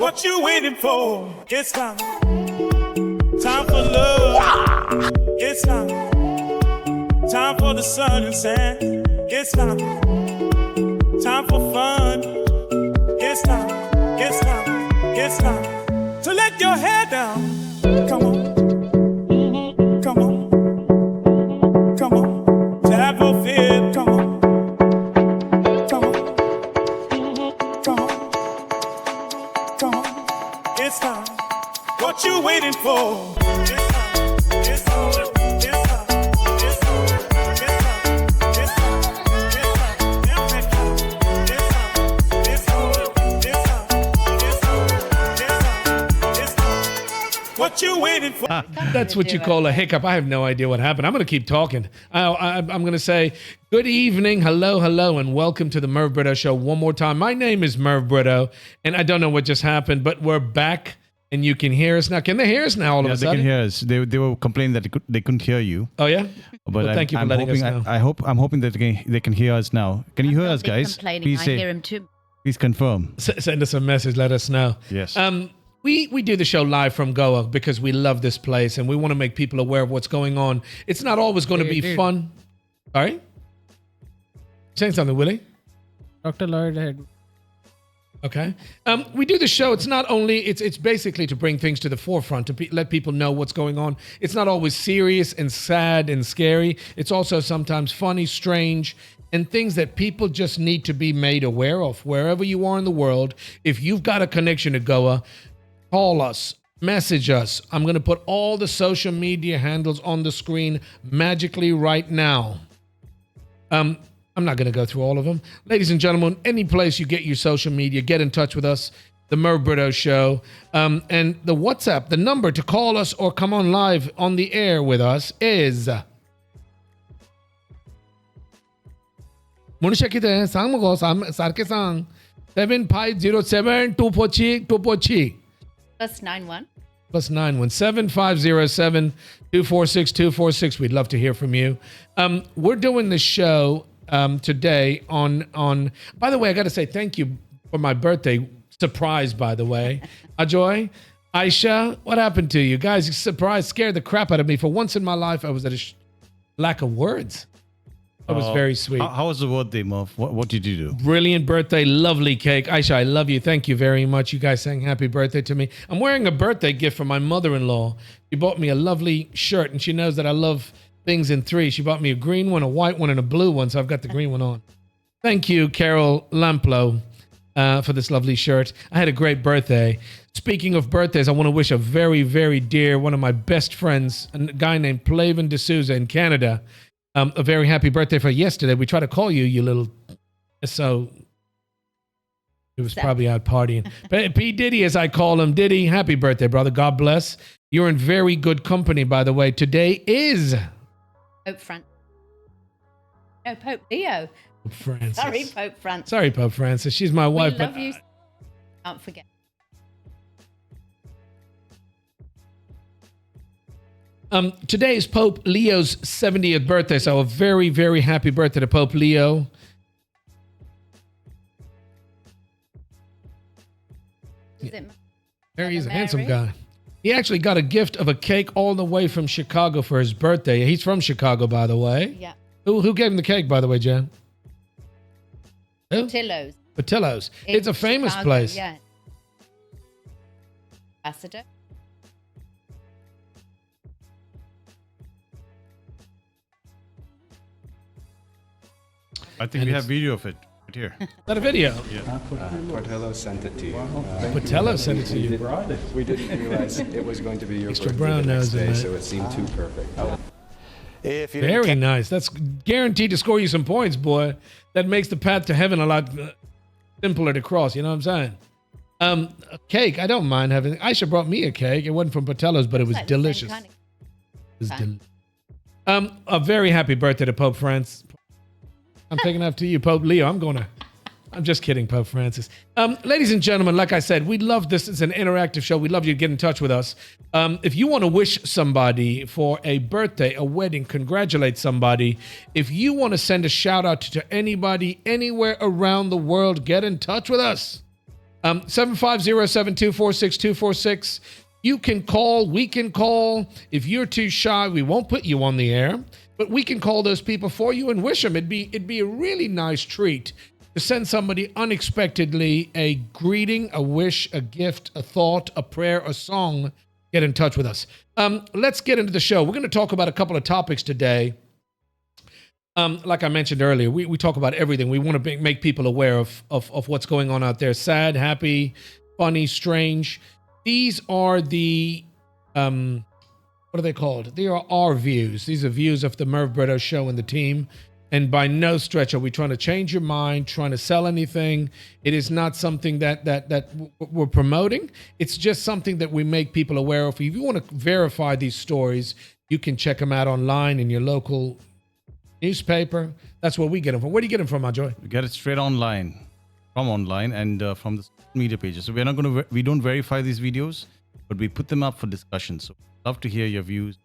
What you waiting for? It's time. Time for love. It's time. Time for the sun and sand. It's time. Time for fun. It's time. It's time. It's time to let your hair down. Come on. Come on. Come on. To have no fear. Come on. Come on. Come on. Come on. It's time. What you waiting for? It's time. It's time. It's time. It's time. It's time. It's time. It's time. It's time. What you waiting for? That's what you call a hiccup. I have no idea what happened. I'm going to keep talking. I'm going to say good evening, hello, and welcome to the Merv Britto Show one more time. My name is Merv Britto, and I don't know what just happened, but we're back, and you can hear us now. Can they hear us now all of a sudden? They can hear us. They were complaining that they couldn't hear you. Oh, yeah? But Well, thank you for letting us know. I'm hoping that they can hear us now. Can you hear us, guys? Please I hear him too. Please confirm. Send us a message. Let us know. Yes. We do the show live from Goa because we love this place and we want to make people aware of what's going on. It's not always going to be fun. Sorry? Saying something, Willie? Dr. Lloyd had. Okay. We do the show. It's not only, it's basically to bring things to the forefront, to let people know what's going on. It's not always serious and sad and scary. It's also sometimes funny, strange, and things that people just need to be made aware of. Wherever you are in the world, if you've got a connection to Goa, call us, message us. I'm going to put all the social media handles on the screen magically right now. I'm not going to go through all of them. Ladies and gentlemen, any place you get your social media, get in touch with us, the Merv Britto Show. And the WhatsApp, the number to call us or come on live on the air with us is... +9507 243 +91. +91 7507 246 246. We'd love to hear from you. We're doing the show today on. By the way, I got to say thank you for my birthday surprise. By the way, Ajoy, Aisha, what happened to you guys? Surprise scared the crap out of me. For once in my life, I was at a lack of words. That was very sweet. How was the birthday, Merv? What did you do? Brilliant birthday, lovely cake. Aisha, I love you. Thank you very much. You guys sang happy birthday to me. I'm wearing a birthday gift from my mother-in-law. She bought me a lovely shirt, and she knows that I love things in three. She bought me a green one, a white one, and a blue one, so I've got the green one on. Thank you, Carol Lamplo, for this lovely shirt. I had a great birthday. Speaking of birthdays, I want to wish a very, very dear, one of my best friends, a guy named Plavin D'Souza in Canada, a very happy birthday for yesterday. We tried to call you, you little... So it was probably out partying. But P. Diddy, as I call him. Diddy, happy birthday, brother. God bless. You're in very good company, by the way. Today is... Pope Francis. No, Pope Leo. Pope Francis. Sorry, Pope Francis. Sorry, Pope Francis. She's my wife. We love you. Can't forget. Today is Pope Leo's 70th birthday, so a very, very happy birthday to Pope Leo. He's a handsome guy. He actually got a gift of a cake all the way from Chicago for his birthday. He's from Chicago, by the way. Yeah. Who gave him the cake, by the way, Jen? Who? Patillo's. Patillo's. It's a famous Chicago, place. Yeah. Ambassador. I think we have video of it right here. Is that a video? Yeah. Portillo sent it to you. Patello sent it to you. We didn't realize it was going to be your Extra birthday brown the next nose in day, it. so it seemed too perfect. If you Very nice. That's guaranteed to score you some points, boy. That makes the path to heaven a lot simpler to cross. You know what I'm saying? A cake. I don't mind having. Aisha brought me a cake. It wasn't from Patello's, but it was Like the same delicious. kind of- It was a very happy birthday to Pope Francis. I'm taking after you, Pope Leo. I'm just kidding, Pope Francis. Ladies and gentlemen, like I said, we love this. It's an interactive show. We'd love you to get in touch with us. If you want to wish somebody for a birthday, a wedding, congratulate somebody, if you want to send a shout out to anybody, anywhere around the world, get in touch with us. 750-724-6246. You can call. We can call. If you're too shy, we won't put you on the air. But we can call those people for you and wish them. It'd be a really nice treat to send somebody unexpectedly a greeting, a wish, a gift, a thought, a prayer, a song. Get in touch with us. Let's get into the show. We're going to talk about a couple of topics today. Like I mentioned earlier, we talk about everything. We want to make people aware of what's going on out there. Sad, happy, funny, strange. These are the, what are they called? They are our views. These are views of the Merv Britto Show and the team. And by no stretch are we trying to change your mind, trying to sell anything. It is not something that we're promoting. It's just something that we make people aware of. If you want to verify these stories, you can check them out online in your local newspaper. That's where we get them from. Where do you get them from, Joy? We get it straight online, and from the social media pages. So we don't verify these videos, but we put them up for discussion. So we'd love to hear your views.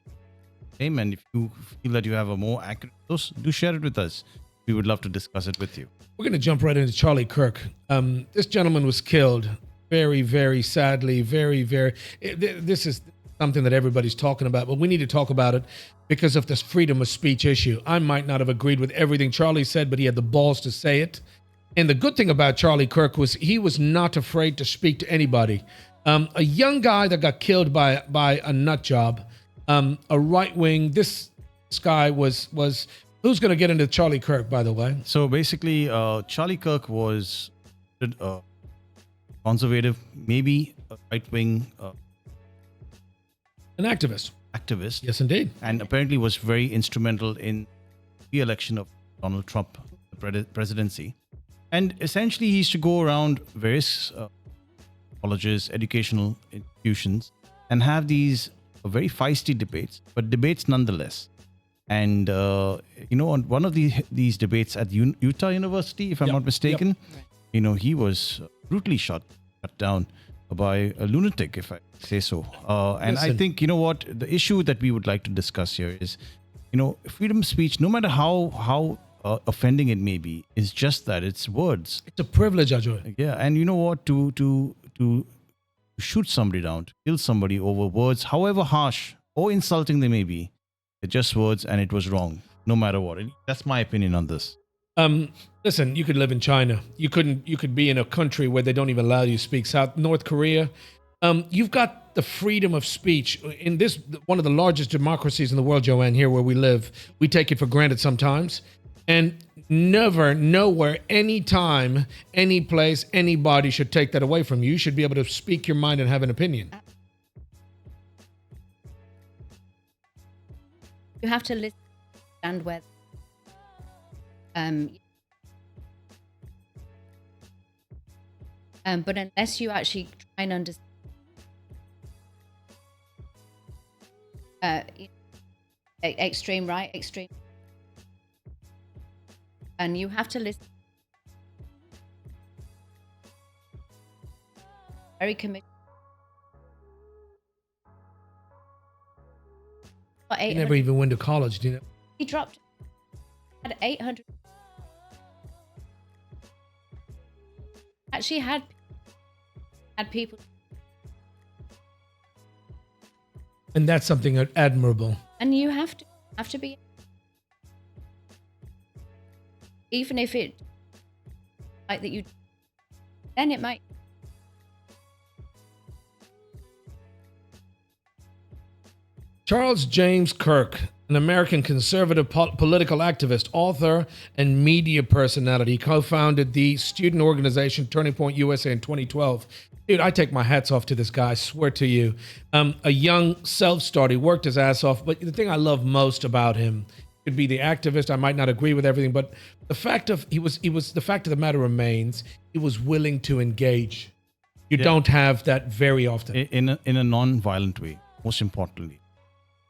And if you feel that you have a more accurate source, do share it with us. We would love to discuss it with you. We're going to jump right into Charlie Kirk. This gentleman was killed very, very sadly. This is something that everybody's talking about, but we need to talk about it because of this freedom of speech issue. I might not have agreed with everything Charlie said, but he had the balls to say it. And the good thing about Charlie Kirk was he was not afraid to speak to anybody. A young guy that got killed by a nut job. A right wing. This guy was. Who's going to get into Charlie Kirk, by the way? So basically, Charlie Kirk was conservative, maybe a right wing An activist. Yes, indeed. And apparently was very instrumental in the election of Donald Trump, the presidency. And essentially, he used to go around various colleges, educational institutions, and have these very feisty debates, but debates nonetheless. And, on one of these debates at Utah University, if I'm not mistaken, he was brutally shot down by a lunatic, if I say so. And listen, I think, the issue that we would like to discuss here is, freedom of speech, no matter how offending it may be, is just that it's words. It's a privilege, Ajoy. Yeah, and you know what? To shoot somebody down, to kill somebody over words, however harsh or insulting they may be, they're just words, and it was wrong, no matter what. That's my opinion on this. Listen, you could live in China. You could be in a country where they don't even allow you to speak. North Korea. You've got the freedom of speech in this one of the largest democracies in the world, Joanne. Here where we live, we take it for granted sometimes, and never, nowhere, anytime, any place, anybody should take that away from you. You should be able to speak your mind and have an opinion. You have to listen, understand where. But unless you actually try and understand, extreme right, extreme, and you have to listen. Very committed. He never even went to college, do you know? He dropped at 800. Actually had people. And that's something admirable. And you have to be, even if it like that, then it might. Charles James Kirk, an American conservative political activist, author, and media personality, co-founded the student organization Turning Point USA in 2012. Dude, I take my hats off to this guy, I swear to you. A young self-starter, he worked his ass off, but the thing I love most about him could be the activist. I might not agree with everything, but the fact of the fact of the matter remains, he was willing to engage. You don't have that very often. In a non-violent way, most importantly.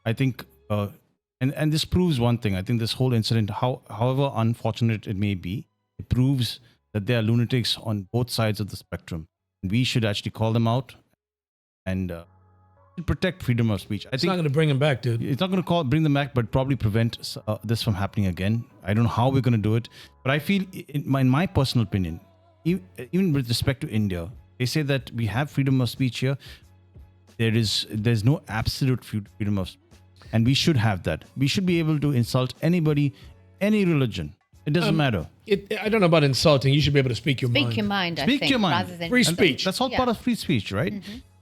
I think, and this proves one thing. I think this whole incident, however unfortunate it may be, it proves that there are lunatics on both sides of the spectrum. We should actually call them out and protect freedom of speech. It's not going to bring them back, dude. It's not going to bring them back, but probably prevent this from happening again. I don't know how we're going to do it, but I feel, in my personal opinion, even with respect to India, They say that we have freedom of speech here. There's no absolute freedom of speech, and we should have that. We should be able to insult anybody, any religion. It doesn't matter. I don't know about insulting. You should be able to speak your mind. Speak your mind, I Speak think, your mind. rather than Free speech. That's all part of free speech, right?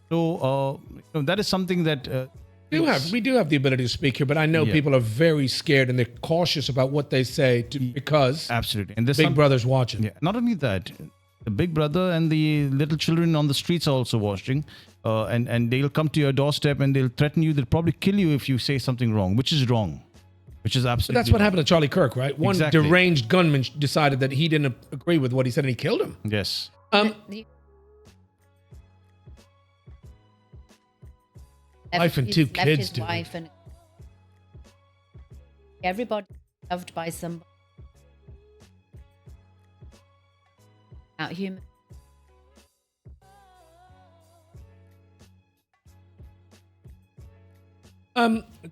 So that is something that We do have the ability to speak here, but I know people are very scared and they're cautious about what they say because absolutely, and there's Big Brother's watching. Yeah, not only that, the Big Brother and the little children on the streets are also watching, and they'll come to your doorstep and they'll threaten you. They'll probably kill you if you say something wrong, which is wrong, which is absolutely. But that's what happened to Charlie Kirk, right? One Exactly. deranged gunman decided that he didn't agree with what he said and he killed him. Yes. Wife and He's two left kids, his dude. wife and everybody loved by somebody. Out human.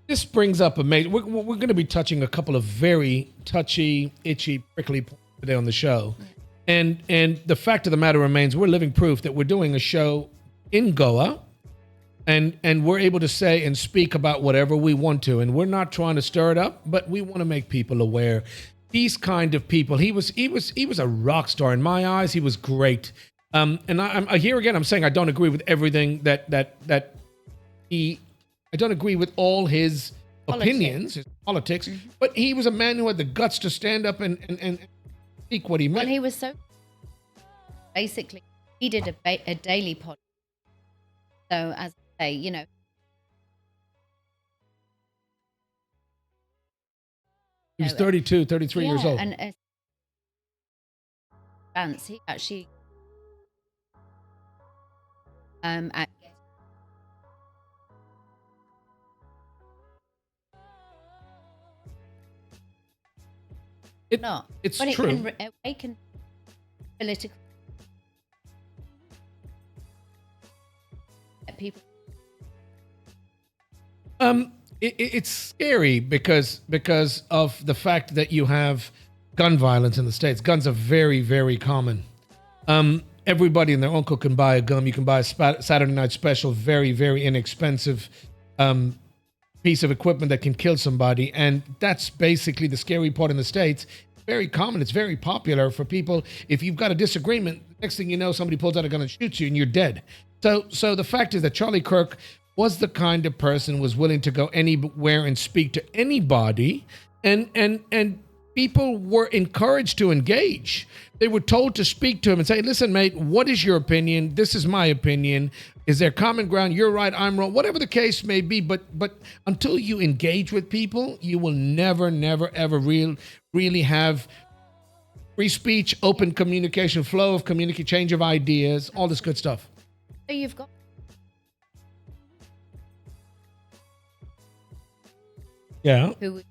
This brings up a major. We're going to be touching a couple of very touchy, itchy, prickly points today on the show, and the fact of the matter remains, we're living proof that we're doing a show in Goa, and we're able to say and speak about whatever we want to, and we're not trying to stir it up, but we want to make people aware. These kind of people, he was a rock star in my eyes. He was great, and I here again. I'm saying I don't agree with everything that he. I don't agree with all his opinions, his politics, but he was a man who had the guts to stand up and speak what he meant. Well, he was so basically he did a daily podcast. So as I say, you know, He was 32, 33 years old. And Vance, he actually It's but true. it can awaken political people. It's scary because of the fact that you have gun violence in the States. Guns are very, very common. Everybody and their uncle can buy a gun. You can buy a Saturday night special, very, very inexpensive piece of equipment that can kill somebody. And that's basically the scary part in the States. It's very common. It's very popular for people. If you've got a disagreement, next thing you know, somebody pulls out a gun and shoots you and you're dead. So the fact is that Charlie Kirk was the kind of person was willing to go anywhere and speak to anybody, and people were encouraged to engage. They were told to speak to him and say, listen, mate, what is your opinion? This is my opinion. Is there common ground? You're right, I'm wrong. Whatever the case may be, but until you engage with people, you will never, ever really have free speech, open communication, flow of communication, change of ideas, all this good stuff. So you've got who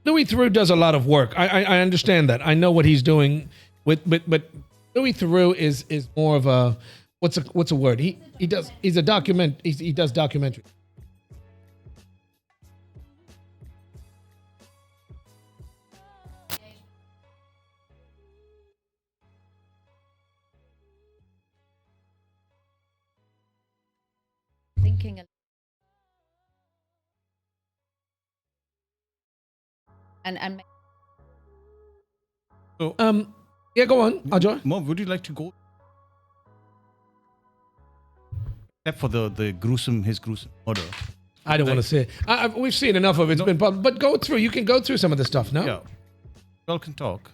Louis Theroux does a lot of work. I understand that. I know what he's doing but Louis Theroux is more of a what's a word? He does documentary. thinking and So, Yeah, go on, Ajoy. Merv, would you like to go? Except for his gruesome murder. I don't want to say it. We've seen enough of it. It's been public. But go through. You can go through some of the stuff, no? Yeah. Y'all can talk.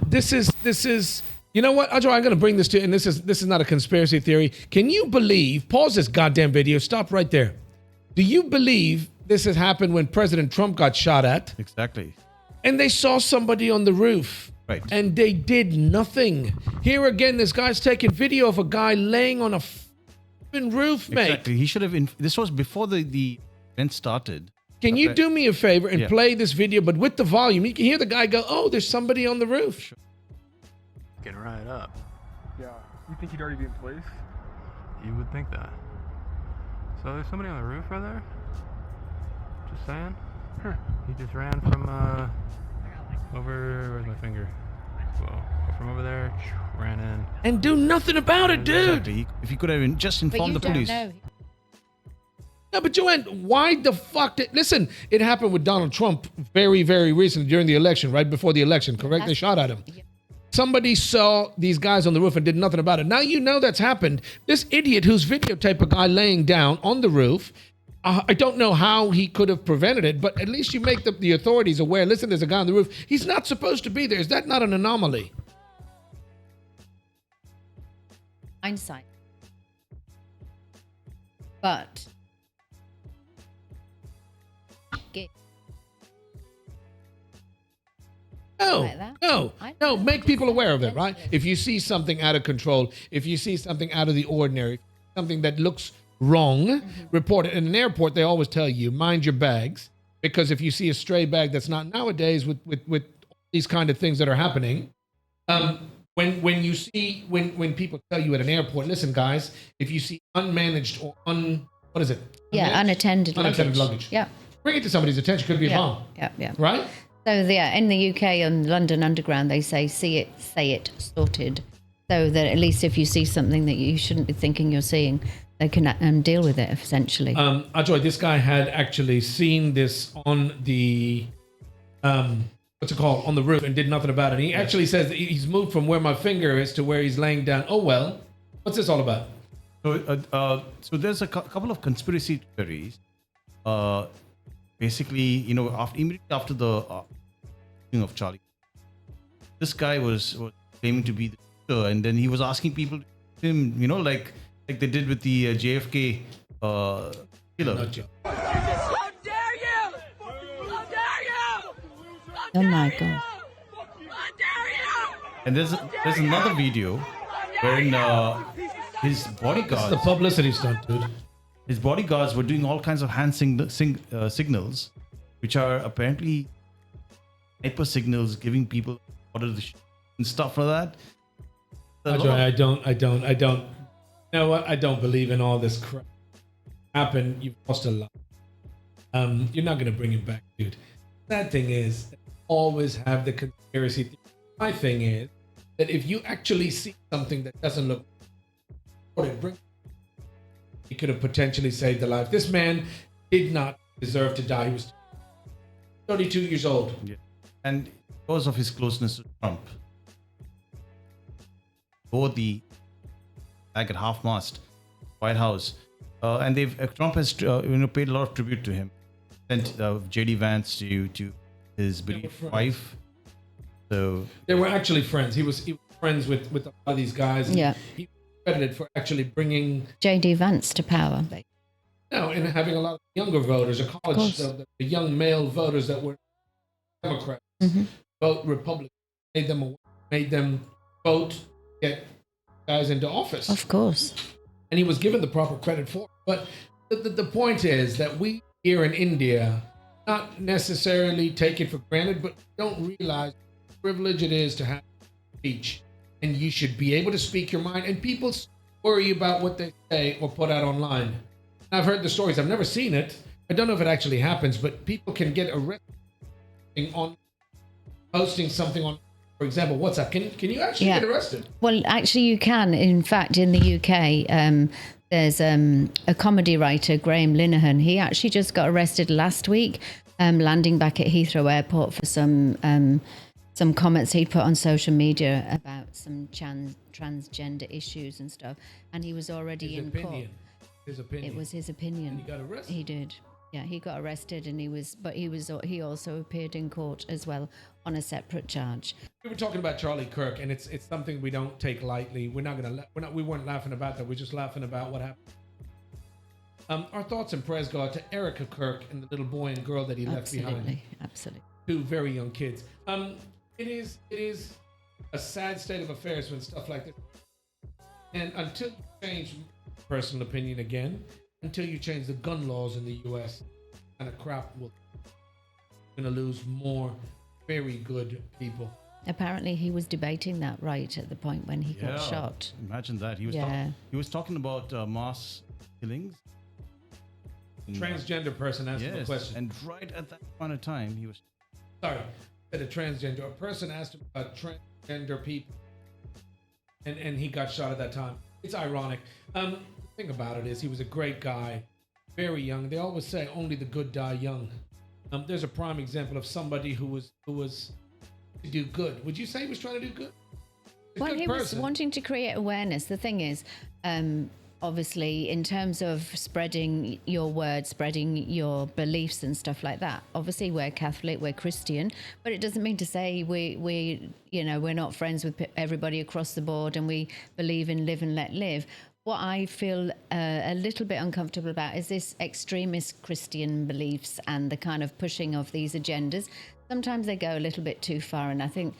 This is. You know what, Ajoy? I'm going to bring this to, and this is not a conspiracy theory. Can you believe? Pause this goddamn video. Stop right there. Do you believe this has happened when President Trump got shot at? Exactly. And they saw somebody on the roof. Right. And they did nothing. Here again, this guy's taking video of a guy laying on a f***ing roof, mate. Exactly. He should have. This was before the event started. Can you do me a favor and Yeah. play this video, but with the volume? You can hear the guy go, "Oh, there's somebody on the roof." Get right up. Yeah. You think he'd already be in place? You would think that. So there's somebody on the roof right there. Just saying. He just ran from over. Where's my finger? Well, from over there, ran in. And do nothing about it, dude. Exactly. If he could have just informed the police. Know. No, but Joanne, why the fuck did... Listen, it happened with Donald Trump very, very recently during the election, right before the election, correct? They shot at him. Yeah. Somebody saw these guys on the roof and did nothing about it. Now you know that's happened. This idiot who's videotaped a guy laying down on the roof, I don't know how he could have prevented it, but at least you make the authorities aware. Listen, there's a guy on the roof. He's not supposed to be there. Is that not an anomaly? Hindsight. But No, like that. no, I no. know. Make people aware of it, right? If you see something out of control, if you see something out of the ordinary, something that looks wrong, report it. In an airport, they always tell you, mind your bags, because if you see a stray bag that's not nowadays with these kind of things that are happening, when you see when people tell you at an airport, listen, guys, if you see unmanaged or what is it? Unattended luggage. Yeah. Bring it to somebody's attention. Could be a bomb. Yeah. Right? So in the UK and London Underground, they say, see it, say it, sorted. So that at least if you see something that you shouldn't be thinking you're seeing, they can deal with it, essentially. Ajoy, this guy had actually seen this on the, what's it called, on the roof and did nothing about it. He actually says that he's moved from where my finger is to where he's laying down. Oh, well, what's this all about? So there's a couple of conspiracy theories. Basically, immediately after the shooting of Charlie, this guy was claiming to be the shooter, and then he was asking people to shoot him, like they did with the JFK killer. Not Joe. How dare you! How dare you! Oh my God. How dare you! And there's another video wherein his This is bodyguards. the publicity stunt, dude. His bodyguards were doing all kinds of hand signals, which are apparently hyper signals, giving people orders to shoot and stuff like that. Ajoy, I don't. You know what? I don't believe in all this crap. Happened. You've lost a lot. You're not going to bring him back, dude. Sad thing is, always have the conspiracy theory. My thing is that if you actually see something that doesn't look, he could have potentially saved a life. This man did not deserve to die. He was 32 years old. Yeah. And because of his closeness to Trump, both the flag at half-mast, White House, and Trump has paid a lot of tribute to him. Sent J.D. Vance to his bereaved wife. So they were actually friends. He was friends with a lot of these guys. Yeah. He was credited for actually bringing J.D. Vance to power. and having a lot of younger voters, the young male voters that were Democrats, vote Republican, made them vote, get guys into office. Of course. And he was given the proper credit for it. But the point is that we here in India not necessarily take it for granted, but don't realize the privilege it is to have speech. And you should be able to speak your mind. And people worry about what they say or put out online. I've heard the stories. I've never seen it. I don't know if it actually happens, but people can get arrested on posting something on, for example, WhatsApp. Can you actually get arrested? Well, actually, you can. In fact, in the UK, there's a comedy writer, Graham Linehan. He actually just got arrested last week, landing back at Heathrow Airport for some comments he put on social media about some transgender issues and stuff. And he was already in court. His opinion. It was his opinion. And he got arrested. He did. Yeah, he got arrested, and he also appeared in court as well on a separate charge. We were talking about Charlie Kirk, and it's something we don't take lightly. We weren't laughing about that. We're just laughing about what happened. Our thoughts and prayers go out to Erica Kirk and the little boy and girl that he left behind. Absolutely. Two very young kids. It is a sad state of affairs when stuff like this. And until you change personal opinion again, until you change the gun laws in the U.S., kind of crap we're going to lose more very good people. Apparently, he was debating that right at the point when he got shot. Imagine that. He was he was talking about mass killings. Transgender person asked him a question. And right at that point of time, he was. Sorry, said a transgender. A person asked him about transgender people, and he got shot at that time. It's ironic. The thing about it is, he was a great guy, very young. They always say only the good die young. There's a prime example of somebody who was to do good. Would you say he was trying to do good? Well, he was wanting to create awareness. The thing is, obviously, in terms of spreading your word, spreading your beliefs and stuff like that, obviously we're Catholic, we're Christian, but it doesn't mean to say we're not friends with everybody across the board and we believe in live and let live. What I feel a little bit uncomfortable about is this extremist Christian beliefs and the kind of pushing of these agendas. Sometimes they go a little bit too far, and I think,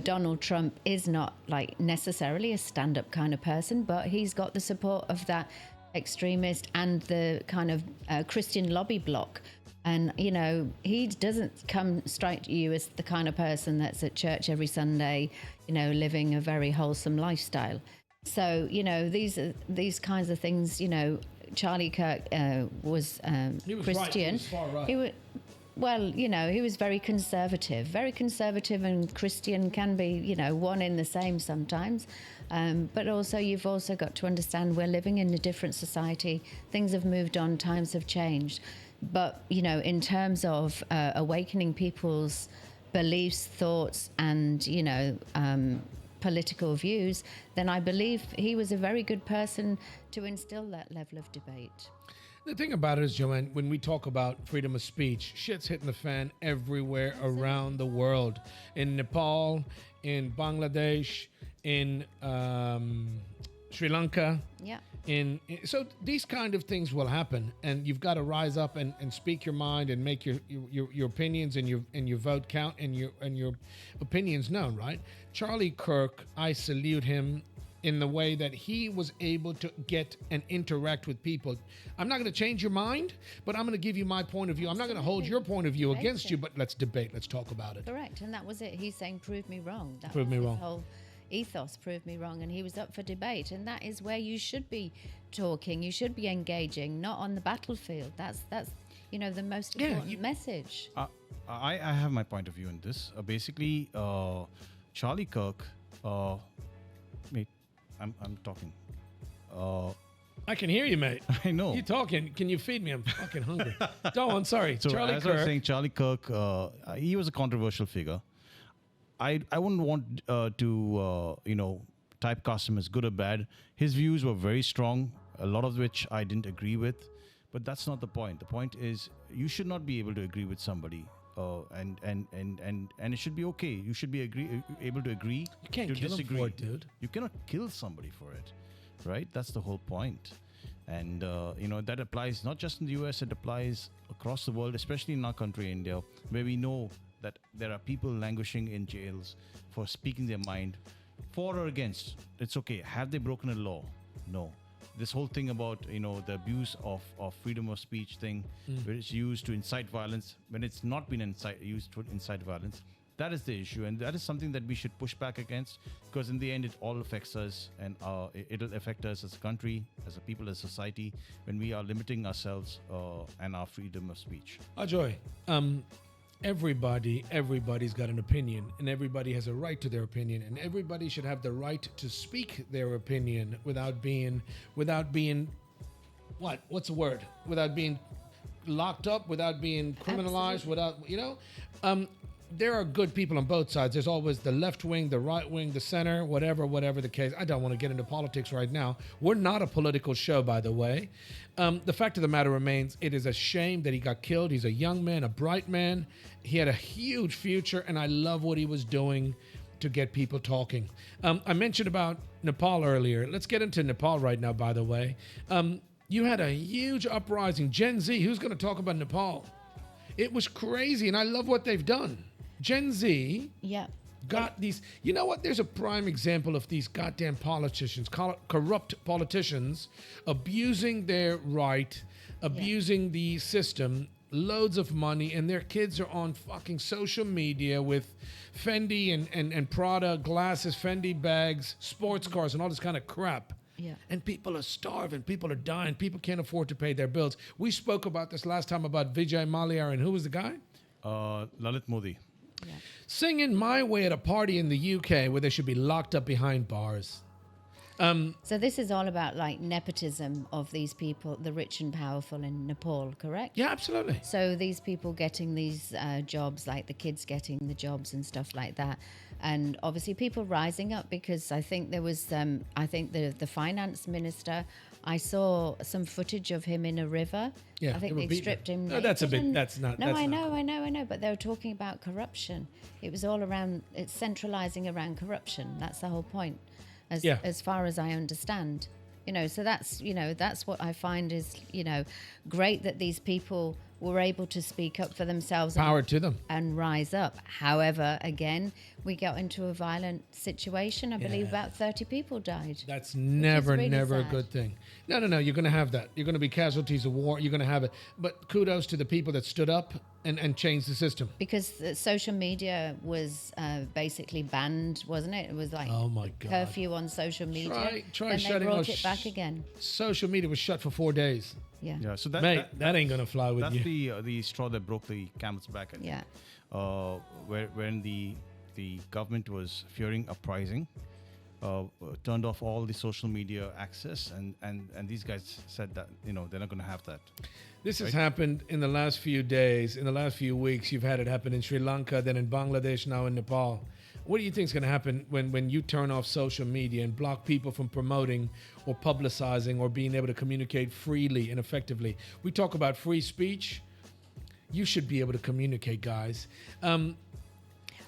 Donald Trump is not like necessarily a stand-up kind of person, but he's got the support of that extremist and the kind of Christian lobby bloc. And, he doesn't come strike you as the kind of person that's at church every Sunday, living a very wholesome lifestyle. So, these kinds of things, Charlie Kirk was Christian. He was far right. He was very conservative. Very conservative and Christian can be, one in the same sometimes. But also, you've also got to understand we're living in a different society. Things have moved on, times have changed. But, in terms of awakening people's beliefs, thoughts, and, political views, then I believe he was a very good person to instill that level of debate. The thing about it is, Joanne, when we talk about freedom of speech, shit's hitting the fan everywhere around the world. In Nepal, in Bangladesh, in Sri Lanka. Yeah. So these kind of things will happen, and you've got to rise up and speak your mind and make your opinions and your vote count and your opinions known, right? Charlie Kirk, I salute him in the way that he was able to get and interact with people. I'm not going to change your mind, but I'm going to give you my point of view. I'm not going to hold your point of view against you, but let's debate. Let's talk about it. Correct, and that was it. He's saying, prove me wrong. Prove me wrong. Whole ethos, prove me wrong, and he was up for debate, and that is where you should be talking, you should be engaging, not on the battlefield. That's the most important message. I have my point of view in this. Basically, Charlie Kirk, mate, I'm talking. I can hear you, mate. I know. You talking? Can you feed me? I'm fucking hungry. Go on. Sorry, So Charlie as Kirk. I was saying, Charlie Kirk, he was a controversial figure. I wouldn't want to typecast him as good or bad. His views were very strong, a lot of which I didn't agree with. But that's not the point. The point is you should not be able to agree with somebody. And it should be okay. You should be able to agree. You can't to kill disagree. him for it, dude. You cannot kill somebody for it, right? That's the whole point. And that applies not just in the US. It applies across the world, especially in our country, India, where we know that there are people languishing in jails for speaking their mind, for or against. It's okay. Have they broken a law? No. This whole thing about the abuse of freedom of speech thing, where it's used to incite violence when it's not been used to incite violence, that is the issue, and that is something that we should push back against, because in the end it all affects us, and it'll affect us as a country, as a people, as a society, when we are limiting ourselves and our freedom of speech. Ajoy, everybody's got an opinion, and everybody has a right to their opinion, and everybody should have the right to speak their opinion without being what's the word? Without being locked up, without being criminalized, without there are good people on both sides. There's always the left wing, the right wing, the center, whatever the case. I don't want to get into politics right now. We're not a political show, by the way. The fact of the matter remains, it is a shame that he got killed. He's a young man, a bright man. He had a huge future, and I love what he was doing to get people talking. I mentioned about Nepal earlier. Let's get into Nepal right now, by the way. You had a huge uprising. Gen Z, who's going to talk about Nepal? It was crazy, and I love what they've done. Gen Z got these... You know what? There's a prime example of these goddamn politicians, corrupt politicians, abusing their right, abusing the system, loads of money, and their kids are on fucking social media with Fendi and Prada glasses, Fendi bags, sports cars, and all this kind of crap. Yeah. And people are starving. People are dying. People can't afford to pay their bills. We spoke about this last time about Vijay Mallya, and who was the guy? Lalit Modi. Yeah. Singing My Way at a party in the UK where they should be locked up behind bars. So this is all about like nepotism of these people, the rich and powerful in Nepal, correct? Yeah, absolutely. So these people getting these jobs, like the kids getting the jobs and stuff like that, and obviously people rising up, because I think there was, I think the finance minister, I saw some footage of him in a river. Yeah, I think they stripped him. No, that's a naked bit. and- That's not. No, that's I not- know. But they were talking about corruption. It was all around. It's centralizing around corruption. That's the whole point, as far as I understand. So that's what I find is great, that these people were able to speak up for themselves. Power to them. And rise up. However, again, we got into a violent situation. I believe about 30 people died. That's never really a sad. good thing. No. You're going to have that. You're going to be casualties of war. You're going to have it. But kudos to the people that stood up and changed the system. Because social media was basically banned, wasn't it? It was like Oh my God. curfew on social media. Try then shutting they brought off it back again. Social media was shut for 4 days. Yeah. Yeah, so Mate, that ain't going to fly with that's you. the straw that broke the camel's back. I think. Yeah. When the government was fearing uprising, turned off all the social media access, and these guys said that they're not going to have that. This has happened in the last few days, in the last few weeks. You've had it happen in Sri Lanka, then in Bangladesh, now in Nepal. What do you think is going to happen when you turn off social media and block people from promoting or publicizing or being able to communicate freely and effectively? We talk about free speech. You should be able to communicate, guys.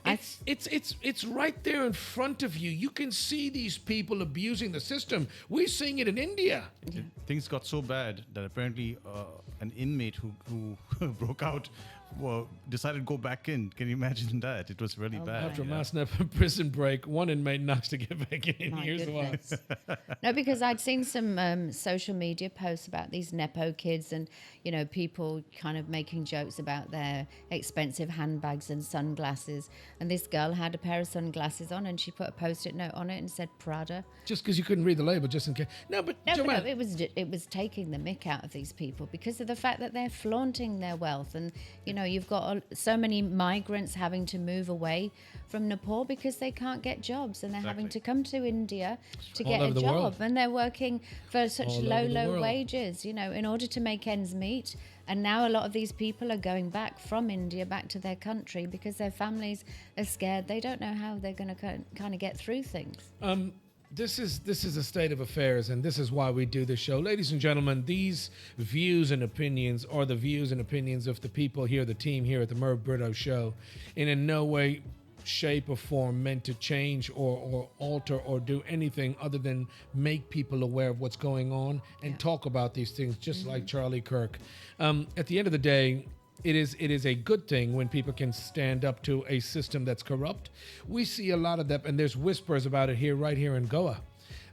It's right there in front of you. You can see these people abusing the system. We're seeing it in India. Things got so bad that apparently an inmate who broke out decided to go back in. Can you imagine that? It was really bad. After a mass prison break, one inmate knocks to get back in. My Here's why. goodness. No, because I'd seen some social media posts about these Nepo kids and, people kind of making jokes about their expensive handbags and sunglasses. And this girl had a pair of sunglasses on and she put a Post-it note on it and said Prada. Just because you couldn't read the label, just in case. No, but Joanne, it was taking the mick out of these people because of the fact that they're flaunting their wealth. And, you've got so many migrants having to move away from Nepal because they can't get jobs and they're having to come to India to All get over a the job. world. And they're working for such All low over the world. wages, in order to make ends meet. And now a lot of these people are going back from India back to their country because their families are scared. They don't know how they're going to kind of get through things. This is a state of affairs, and this is why we do this show. Ladies and gentlemen, these views and opinions are the views and opinions of the people here, the team here at the Merv Britto Show, and in no way, shape, or form meant to change or alter or do anything other than make people aware of what's going on and talk about these things, just like Charlie Kirk. At the end of the day, it is a good thing when people can stand up to a system that's corrupt. We see a lot of that, and there's whispers about it right here in Goa,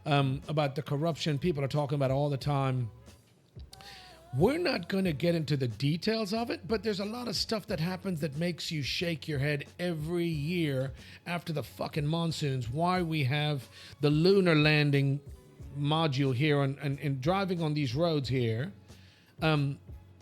about the corruption. People are talking about it all the time. We're not going to get into the details of it, but there's a lot of stuff that happens that makes you shake your head every year after the fucking monsoons. Why we have the lunar landing module here and driving on these roads here.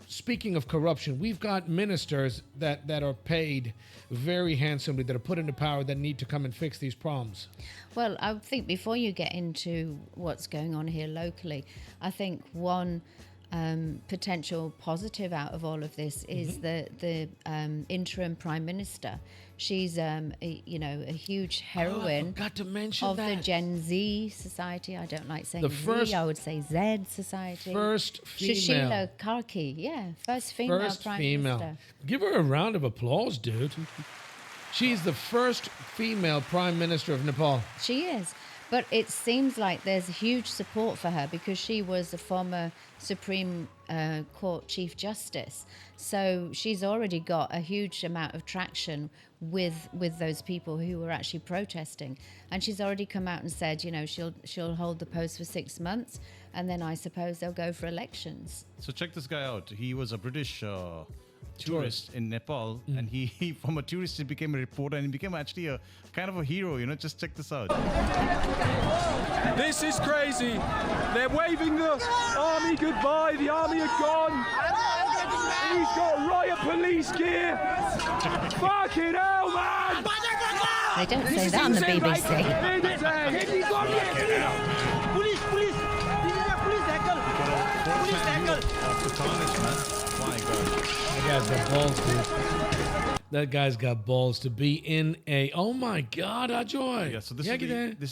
Speaking of corruption, we've got ministers that are paid very handsomely, that are put into power, that need to come and fix these problems. Well, I think before you get into what's going on here locally, I think one potential positive out of all of this is the interim prime minister. She's a huge heroine. I forgot to mention of that. the Gen Z society. I don't like saying The first- Z. I would say Z society. First female. Shashila Karki, first female prime minister. Give her a round of applause, dude. She's the first female prime minister of Nepal. She is. But it seems like there's huge support for her because she was a former Supreme Court Chief Justice. So she's already got a huge amount of traction with those people who were actually protesting. And she's already come out and said, she'll hold the post for 6 months, and then I suppose they'll go for elections. So check this guy out. He was a British tourist in Nepal, and he from a tourist he became a reporter, and he became actually a kind of a hero. Just check this out. This is crazy. They're waving the army goodbye. The army are gone. He's got riot police gear. Fucking hell, man! They don't say that on the BBC. That guy's got balls to be in a. Oh my God, Ajoy! Yeah, so this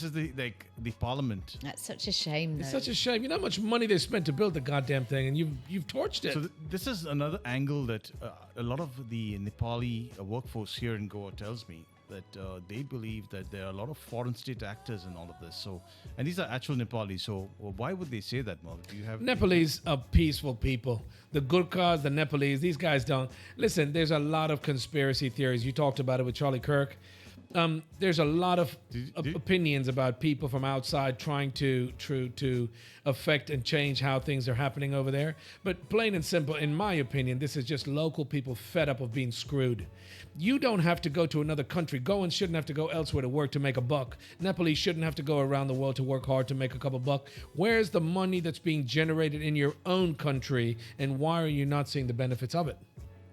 is the parliament. That's such a shame, though. It's such a shame. You know how much money they spent to build the goddamn thing, and you've torched it. So this is another angle that a lot of the Nepali workforce here in Goa tells me that they believe that there are a lot of foreign state actors in all of this. So, and these are actual Nepalis. So, why would they say that, Merv? Do you have Nepalese are peaceful people. The Gurkhas, the Nepalese, these guys don't. Listen, there's a lot of conspiracy theories. You talked about it with Charlie Kirk. There's a lot of opinions about people from outside trying to affect and change how things are happening over there. But plain and simple, in my opinion, this is just local people fed up of being screwed. You don't have to go to another country. Goans shouldn't have to go elsewhere to work to make a buck. Nepalese shouldn't have to go around the world to work hard to make a couple bucks. Where's the money that's being generated in your own country, and why are you not seeing the benefits of it?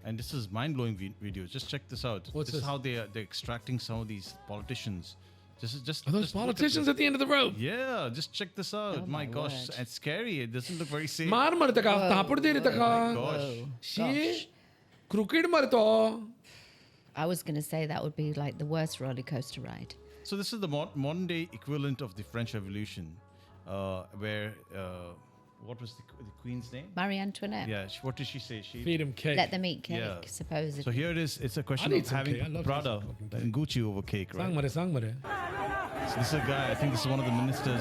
And this is mind-blowing videos. Just check this out. What's this? Is how they're extracting some of these politicians. Are those politicians at the end of the road? Yeah, just check this out. Oh, my gosh, word. it's scary. It doesn't look very safe. मार मरता का तापड़ दे रहा था Gosh. She cricket मरता. I was going to say that would be like the worst roller coaster ride. So this is the modern day equivalent of the French Revolution, where what was the queen's name? Marie Antoinette. Yeah, what did she say? She Feed him cake. Let them eat cake, Yeah. supposedly. So here it is. It's a question I need of some cake. I having love Prada some fucking cake. and Gucci over cake, right? Sang mare. So this is a guy. I think this is one of the ministers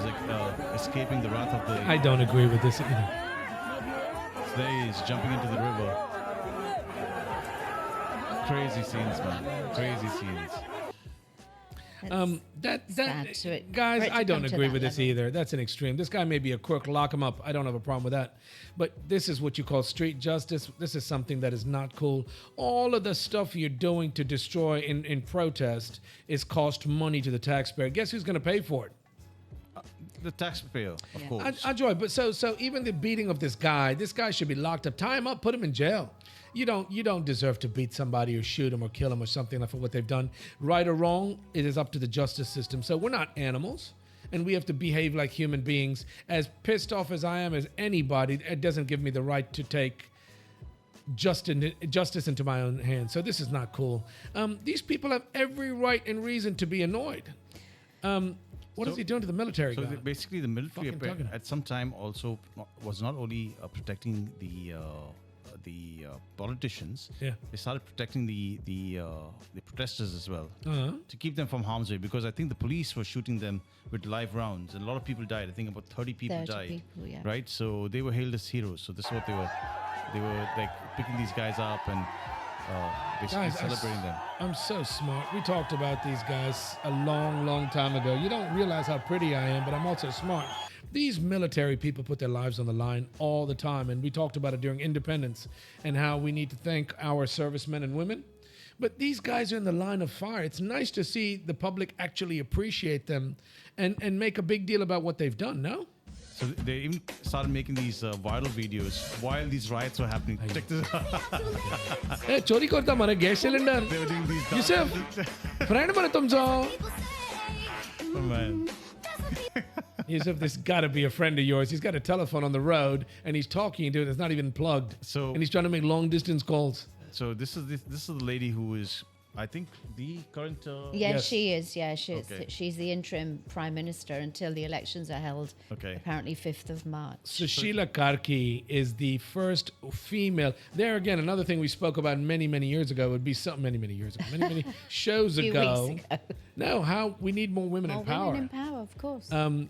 escaping the wrath of the. I don't agree with this either. Today he's jumping into the river. Crazy scenes, man. Crazy scenes. Sad to it- guys, for it to I don't come to agree that with this level. either. That's an extreme. This guy may be a crook. Lock him up. I don't have a problem with that. But this is what you call street justice. This is something that is not cool. All of the stuff you're doing to destroy in protest is cost money to the taxpayer. Guess who's going to pay for it? The taxpayer, of course. Joy, but so even the beating of this guy should be locked up. Tie him up, put him in jail. You don't deserve to beat somebody or shoot him or kill him or something like for what they've done. Right or wrong, it is up to the justice system. So we're not animals, and we have to behave like human beings. As pissed off as I am as anybody, it doesn't give me the right to take justice into my own hands. So this is not cool. These people have every right and reason to be annoyed. What is he doing to the military guy? Basically, the military Fucking talking. at some time also was not only protecting the politicians. Yeah. They started protecting the protesters as well Uh-huh. to keep them from harm's way, because I think the police were shooting them with live rounds, and a lot of people died. I think about 30 people 30 died. people, yeah. Right, so they were hailed as heroes. So this is what they were like picking these guys up and basically celebrating them. I'm so smart. We talked about these guys a long time ago. You don't realize how pretty I am, but I'm also smart. These military people put their lives on the line all the time, and we talked about it during independence and how we need to thank our servicemen and women. But these guys are in the line of fire. It's nice to see the public actually appreciate them and make a big deal about what they've done, no? So they even started making these viral videos while these riots were happening. Check this out. Hey, चोरी करता हमारा gas cylinder. They were doing these Yusuf, friend मरे तुम जाओ. Oh, man. Yusuf, this got to be a friend of yours. He's got a telephone on the road and he's talking to it. It's not even plugged. And he's trying to make long distance calls. So this is the lady who is, I think, the current. Yes, she is. Yeah, Okay. she's the interim prime minister until the elections are held. Okay. Apparently 5th of March. Sushila Karki is the first female. There again, another thing we spoke about many years ago would be something many years ago, many shows Few ago. weeks ago. No, how we need more women in power. Women in power, of course.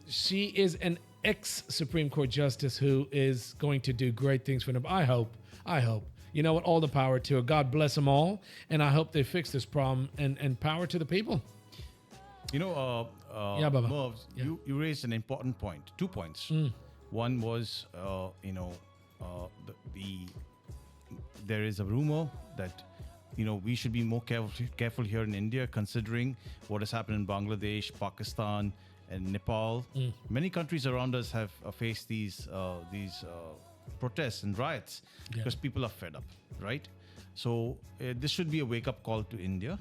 She is an ex-Supreme Court justice who is going to do great things for them. I hope. You know what? All the power to her. God bless them all. And I hope they fix this problem and power to the people. You know, Yeah, Baba. Merv, Yeah. you raised an important point. 2 points. One was, the there is a rumor that we should be more careful here in India, considering what has happened in Bangladesh, Pakistan, and Nepal. Many countries around us have faced these protests and riots because people are fed up, right? So this should be a wake-up call to India.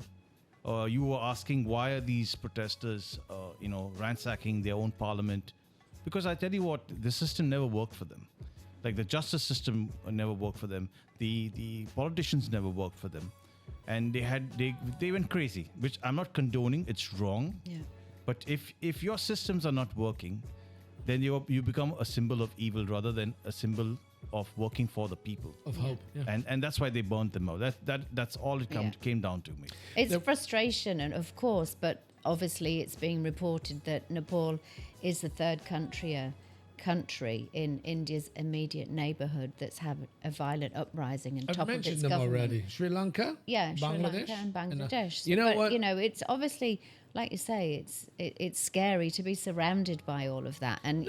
You were asking why are these protesters, ransacking their own parliament? Because I tell you what, the system never worked for them. Like the justice system never worked for them. The politicians never worked for them, and they went crazy. Which I'm not condoning. It's wrong. Yeah. But if your systems are not working, then you become a symbol of evil rather than a symbol of working for the people. Of hope. Yeah. And that's why they burnt them out. That's all it came down to me. It's frustration, and of course, but obviously it's being reported that Nepal is the third country in India's immediate neighbourhood that's had a violent uprising and I've top of mentioned its them government. already. Sri Lanka? Yeah, Sri Bangladesh? Lanka and Bangladesh. You know but, what? It's obviously, like you say, it's scary to be surrounded by all of that, and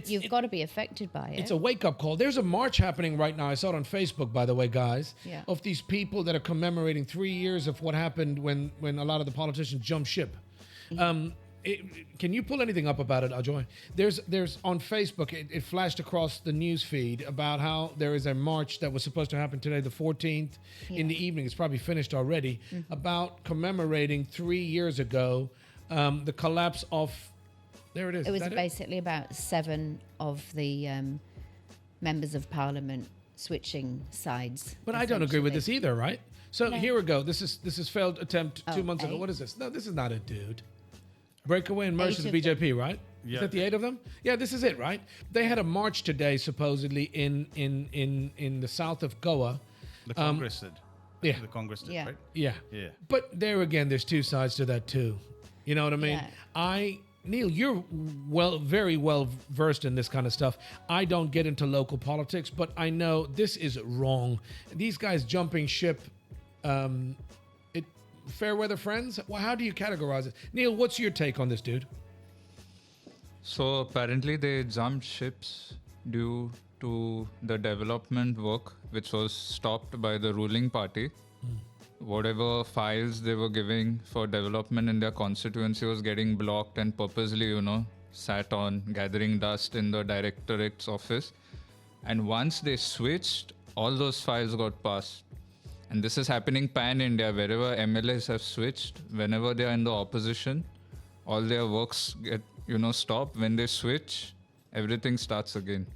you've got to be affected by it. It's a wake-up call. There's a march happening right now. I saw it on Facebook, by the way, guys, of these people that are commemorating 3 years of what happened when a lot of the politicians jumped ship. Can you pull anything up about it, Ajoy? There's on Facebook, it flashed across the news feed about how there is a march that was supposed to happen today, the 14th, in the evening. It's probably finished already, about commemorating 3 years ago the collapse of. There it is. It was basically about 7 of the members of parliament switching sides. But I don't agree with this either, right? So here we go. This is failed attempt 2 months ago. What is this? No, this is not a dude. Breakaway and merge to the BJP, right? Yeah. Is that the 8 of them? Yeah, this is it, right? They had a march today, supposedly in the south of Goa. The Congress did. Yeah. The Congress did, right? Yeah. Yeah. But there again, there's 2 sides to that too. You know what I mean? Yeah. Neil, you're very well versed in this kind of stuff. I don't get into local politics, but I know this is wrong. These guys jumping ship. Fair weather friends? Well, how do you categorize it? Neil, what's your take on this, dude? So apparently they jumped ships due to the development work which was stopped by the ruling party. Whatever files they were giving for development in their constituency was getting blocked and purposely, sat on, gathering dust in the directorate's office. And once they switched, all those files got passed. And this is happening pan-India, wherever MLAs have switched, whenever they are in the opposition, all their works get, stopped. When they switch, everything starts again.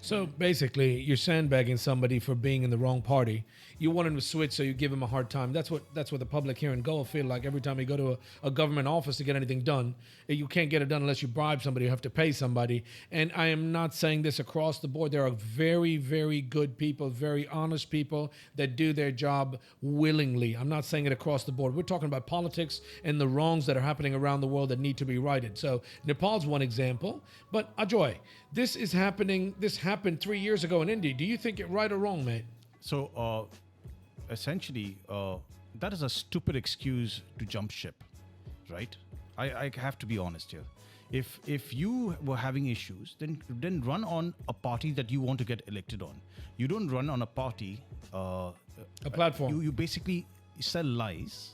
So basically, you're sandbagging somebody for being in the wrong party. You want him to switch, so you give him a hard time. That's what the public here in Goa feel like every time you go to a government office to get anything done. You can't get it done unless you bribe somebody. You have to pay somebody. And I am not saying this across the board. There are very, very good people, very honest people that do their job willingly. I'm not saying it across the board. We're talking about politics and the wrongs that are happening around the world that need to be righted. So Nepal's one example. But Ajoy, this is happening. This happened 3 years ago in India. Do you think it right or wrong, mate? So essentially, that is a stupid excuse to jump ship, right? I have to be honest here. If you were having issues, then run on a party that you want to get elected on. You don't run on a party. A platform. You basically sell lies,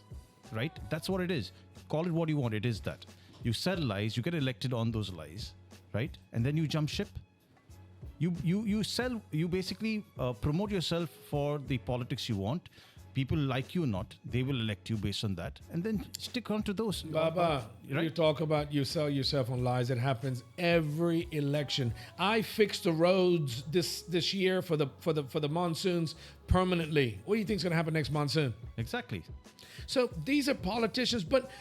right? That's what it is. Call it what you want. It is that. You sell lies. You get elected on those lies, right? And then you jump ship. You basically promote yourself for the politics you want. People like you or not, they will elect you based on that, and then stick on to those. Baba, right? You talk about you sell yourself on lies. It happens every election. I fixed the roads this year for the monsoons permanently. What do you think is going to happen next monsoon? Exactly. So these are politicians, but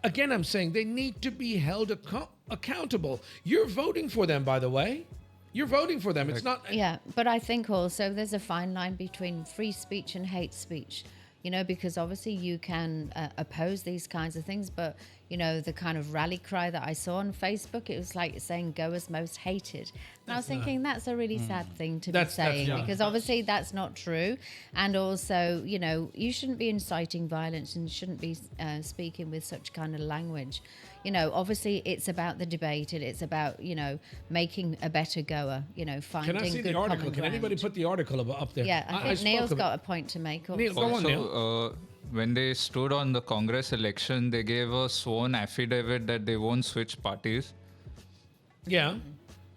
again, I'm saying they need to be held accountable. You're voting for them, by the way. You're voting for them. It's not. Yeah, but I think also there's a fine line between free speech and hate speech. Because obviously you can oppose these kinds of things, but, the kind of rally cry that I saw on Facebook, it was like saying Goa's most hated. And I was thinking that's a really sad thing to be saying, because obviously that's not true. And also, you shouldn't be inciting violence and shouldn't be speaking with such kind of language. obviously it's about the debate and it's about, making a better goer, finding Can I see good the article? common Can anybody ground. put the article up there? Yeah, I think spoke Neil's of got it. a point to make. Also. Neil, go on, Neil. Also, when they stood on the Congress election, they gave a sworn affidavit that they won't switch parties. Yeah,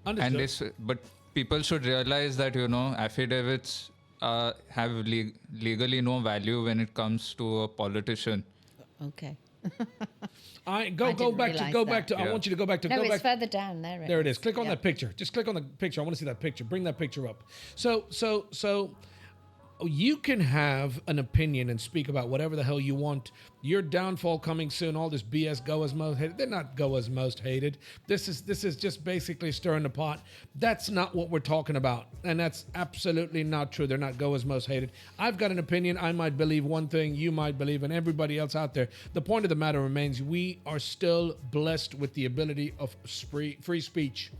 understood. And but people should realize that affidavits have legally no value when it comes to a politician. Okay. I didn't realize realise that. I want you to go back to. No, go it's back. further down there. There it is. Click on Yeah. that picture. Just click on the picture. I want to see that picture. Bring that picture up. So you can have an opinion and speak about whatever the hell you want. Your downfall coming soon. All this BS Goa's most hated. They're not Goa's most hated. This is just basically stirring the pot. That's not what we're talking about, and that's absolutely not true. They're not Goa's most hated. I've got an opinion. I might believe one thing. You might believe, and everybody else out there. The point of the matter remains: we are still blessed with the ability of free speech.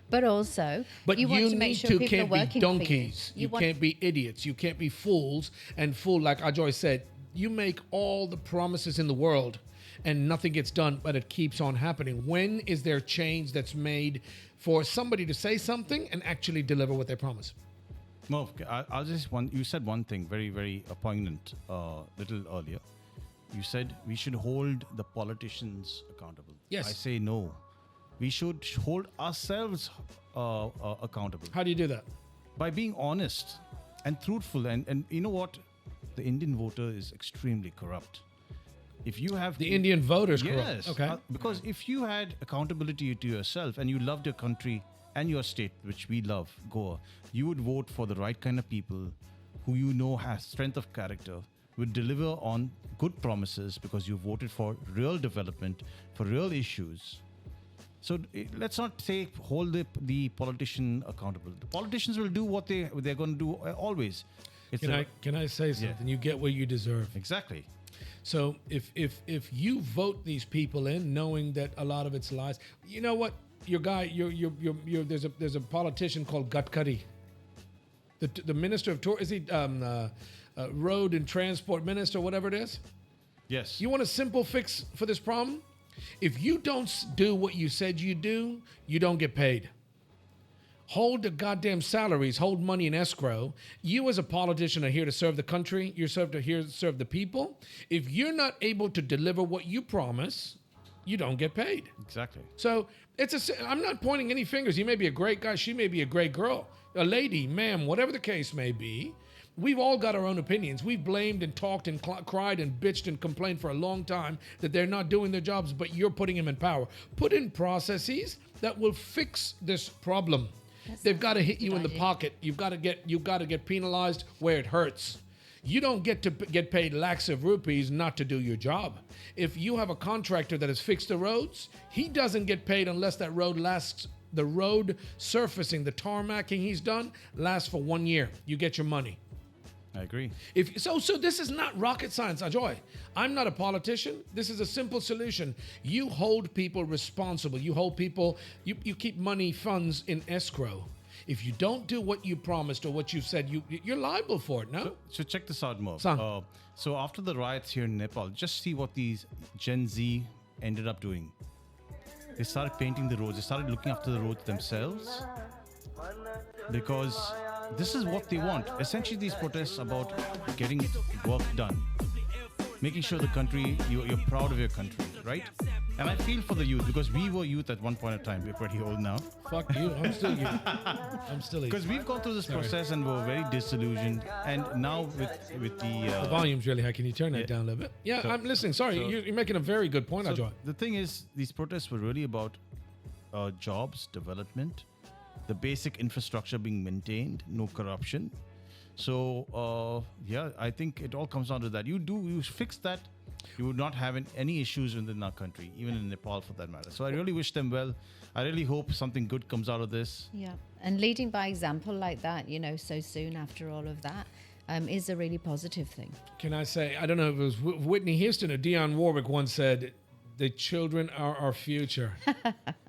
But also, But you want you to make need sure to people are can't be working donkeys. for You want- can't be idiots. You can't be fools. And like Ajoy said, you make all the promises in the world and nothing gets done, but it keeps on happening. When is there change that's made for somebody to say something and actually deliver what they promise? No, I'll just you said one thing very, very poignant little earlier. You said we should hold the politicians accountable. Yes. I say no. We should hold ourselves accountable. How do you do that? By being honest and truthful. And you know what? The Indian voter is extremely corrupt. If you have The Indian voters corrupt. yes, Okay. Because if you had accountability to yourself and you loved your country and your state, which we love, Goa, you would vote for the right kind of people who you know has strength of character, would deliver on good promises because you voted for real development, for real issues. So let's not say hold the politician accountable. The politicians will do what they're going to do always. Can I say something? You get what you deserve. Exactly. So if you vote these people in, knowing that a lot of it's lies, you know what? Your guy, there's a politician called Gadkari, the minister of tour. Is he road and transport minister, whatever it is? Yes. You want a simple fix for this problem? If you don't do what you said you do, you don't get paid. Hold the goddamn salaries, hold money in escrow. You as a politician are here to serve the country. You're here to serve the people. If you're not able to deliver what you promise, you don't get paid. Exactly. So I'm not pointing any fingers. He may be a great guy. She may be a great girl, a lady, ma'am, whatever the case may be. We've all got our own opinions. We've blamed and talked and cried and bitched and complained for a long time that they're not doing their jobs, but you're putting them in power. Put in processes that will fix this problem. They've got to hit you in the pocket. You've got to get penalized where it hurts. You don't get to get paid lakhs of rupees not to do your job. If you have a contractor that has fixed the roads, he doesn't get paid unless that road lasts. The road surfacing, the tarmacking he's done lasts for 1 year. You get your money. I agree. So this is not rocket science, Ajoy. I'm not a politician. This is a simple solution. You hold people responsible. You hold people, you keep money, funds in escrow. If you don't do what you promised or what you've said, you're liable for it, no? So check this out, Merv. Son. So after the riots here in Nepal, just see what these Gen Z ended up doing. They started painting the roads. They started looking after the roads themselves. Because this is what they want. Essentially, these protests about getting work done, making sure the country, you're proud of your country, right? And I feel for the youth because we were youth at one point in time. We're pretty old now. Fuck you. I'm still you. I'm still you. Because we've gone through this process and we're very disillusioned. And now with the volume's really high. Can you turn that down a little bit? Yeah, I'm listening. Sorry, you're making a very good point, Ajoy. The thing is, these protests were really about jobs, development, the basic infrastructure being maintained, no corruption. So, I think it all comes down to that. You fix that, you would not have any issues within our country, even in Nepal for that matter. So I really wish them well. I really hope something good comes out of this. Yeah. And leading by example like that, so soon after all of that, is a really positive thing. Can I say, I don't know if it was Whitney Houston or Dionne Warwick once said, the children are our future.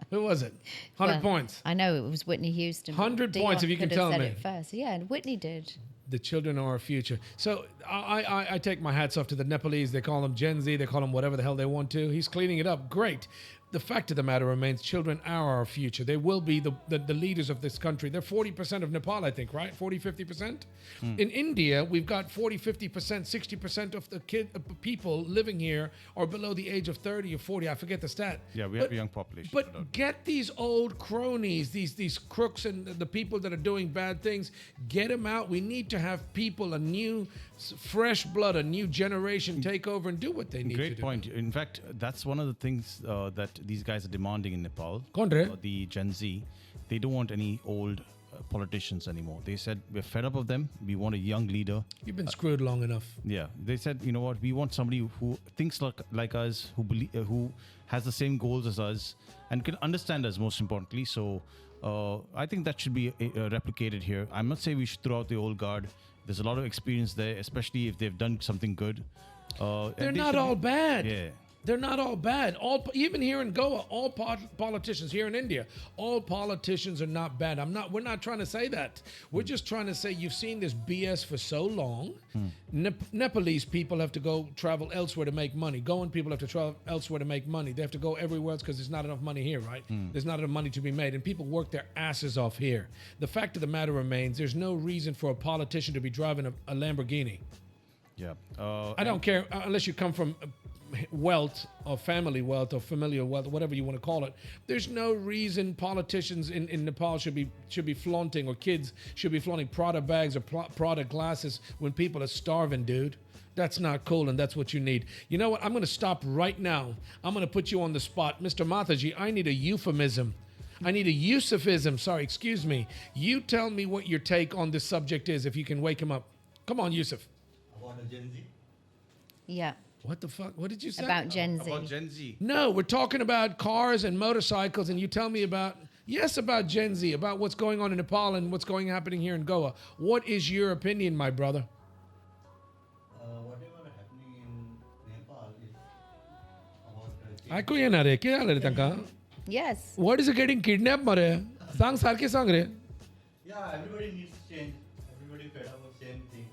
Who was it? 100 points. I know it was Whitney Houston. 100 points if you can tell me. It first. Yeah, and Whitney did. The children are our future. So I take my hats off to the Nepalese. They call them Gen Z. They call them whatever the hell they want to. He's cleaning it up. Great. the fact of the matter remains, children are our future. They will be the leaders of this country. They're 40% of Nepal, I think, right? 40, 50%? In India, we've got 40, 50%, 60% of the people living here are below the age of 30 or 40. I forget the stat. Yeah, we have a young population. But get these old cronies, these crooks and the people that are doing bad things, get them out. We need to have people, a new, fresh blood, a new generation take over and do what they need to do. Great point. In fact, that's one of the things that these guys are demanding in Nepal. The Gen Z, they don't want any old politicians anymore. They said, we're fed up of them. We want a young leader. You've been screwed long enough. Yeah. They said, you know what? We want somebody who thinks like us, who has the same goals as us, and can understand us, most importantly. So I think that should be replicated here. I'm not saying we should throw out the old guard. There's a lot of experience there, especially if they've done something good. They're not all bad. Yeah. They're not all bad. Even here in Goa, all politicians here in India, all politicians are not bad. We're not trying to say that. We're just trying to say you've seen this BS for so long. Nepalese people have to travel elsewhere to make money. Goan people have to travel elsewhere to make money. They have to go everywhere else because there's not enough money here, right? There's not enough money to be made, and people work their asses off here. The fact of the matter remains, there's no reason for a politician to be driving a Lamborghini. Yeah. I don't care unless you come from wealth or family wealth or familial wealth, whatever you want to call it. There's no reason politicians in Nepal should be flaunting, or kids should be flaunting Prada bags or Prada glasses when people are starving, dude. That's not cool, and that's what you need. You know what? I'm going to stop right now. I'm going to put you on the spot. Mr. Mataji, I need a euphemism. I need a Yusufism. Sorry, excuse me. You tell me what your take on this subject is, if you can wake him up. Come on, Yusuf. About Gen Z? Yeah. What the fuck? What did you say? About Gen Z. About Gen Z. No, we're talking about cars and motorcycles, and you tell me about Gen Z, about what's going on in Nepal and what's happening here in Goa. What is your opinion, my brother? Whatever happening in Nepal is about... Yes. What is it getting kidnapped, mare? Sang sarke sang re. Yeah, everybody needs change. Everybody fed up with the same thing.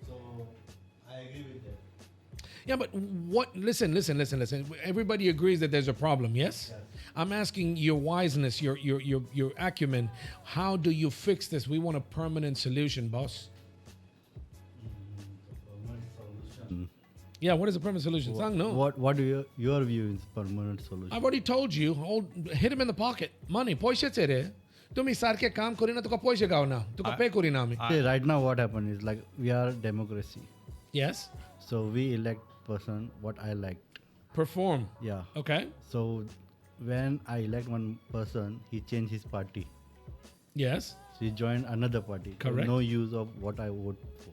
So, I agree with that. Yeah, but what? Listen. Everybody agrees that there's a problem, yes? I'm asking your wiseness, your acumen. How do you fix this? We want a permanent solution, boss. Permanent solution. Yeah, what is a permanent solution? Sang, no. What do your view is permanent solution? I've already told you. Hit him in the pocket. Money. Poishe tere. Tumi sarke kaam kori na tuka poishe gao na. Tuka pay kori na mi. Right now what happened is, like, we are democracy. Yes. So we elect person what I liked. Perform. Yeah. Okay. So when I elect one person, he changed his party. Yes. So he joined another party. Correct. So no use of what I vote for.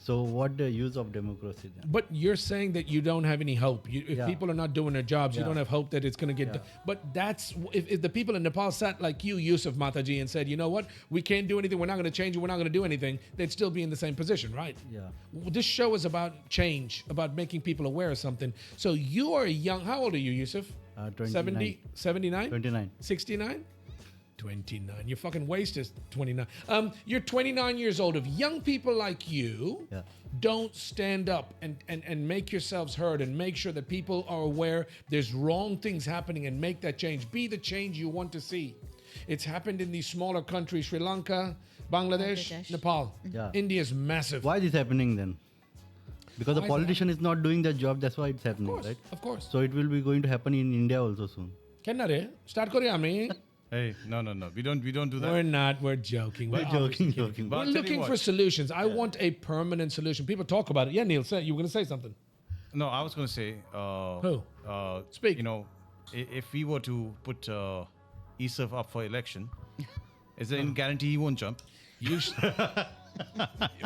So what the use of democracy then? But you're saying that you don't have any hope. If people are not doing their jobs, you don't have hope that it's going to get done. But that's, if the people in Nepal sat like you, Yusuf Mataji, and said, you know what, we can't do anything, we're not going to change it, we're not going to do anything, they'd still be in the same position, right? Yeah. This show is about change, about making people aware of something. So you are young. How old are you, Yusuf? 29. 79? 29. 69? 29. Your fucking waist is 29. You're 29 years old. If young people like you don't stand up and make yourselves heard and make sure that people are aware there's wrong things happening and make that change, be the change you want to see. It's happened in these smaller countries, Sri Lanka, Bangladesh. Nepal. Yeah. India is massive. Why is this happening then? Because the politician is not doing their job, that's why it's happening, right? Of course. So it will be going to happen in India also soon. Kenna re? Start kore ami. Hey, no. We don't do that. We're not. We're joking. We're joking. We're looking for solutions. I want a permanent solution. People talk about it. Yeah, Neil, you were going to say something. No, I was going to say... Who? Speak. You know, if we were to put Yusuf up for election, is there any guarantee he won't jump?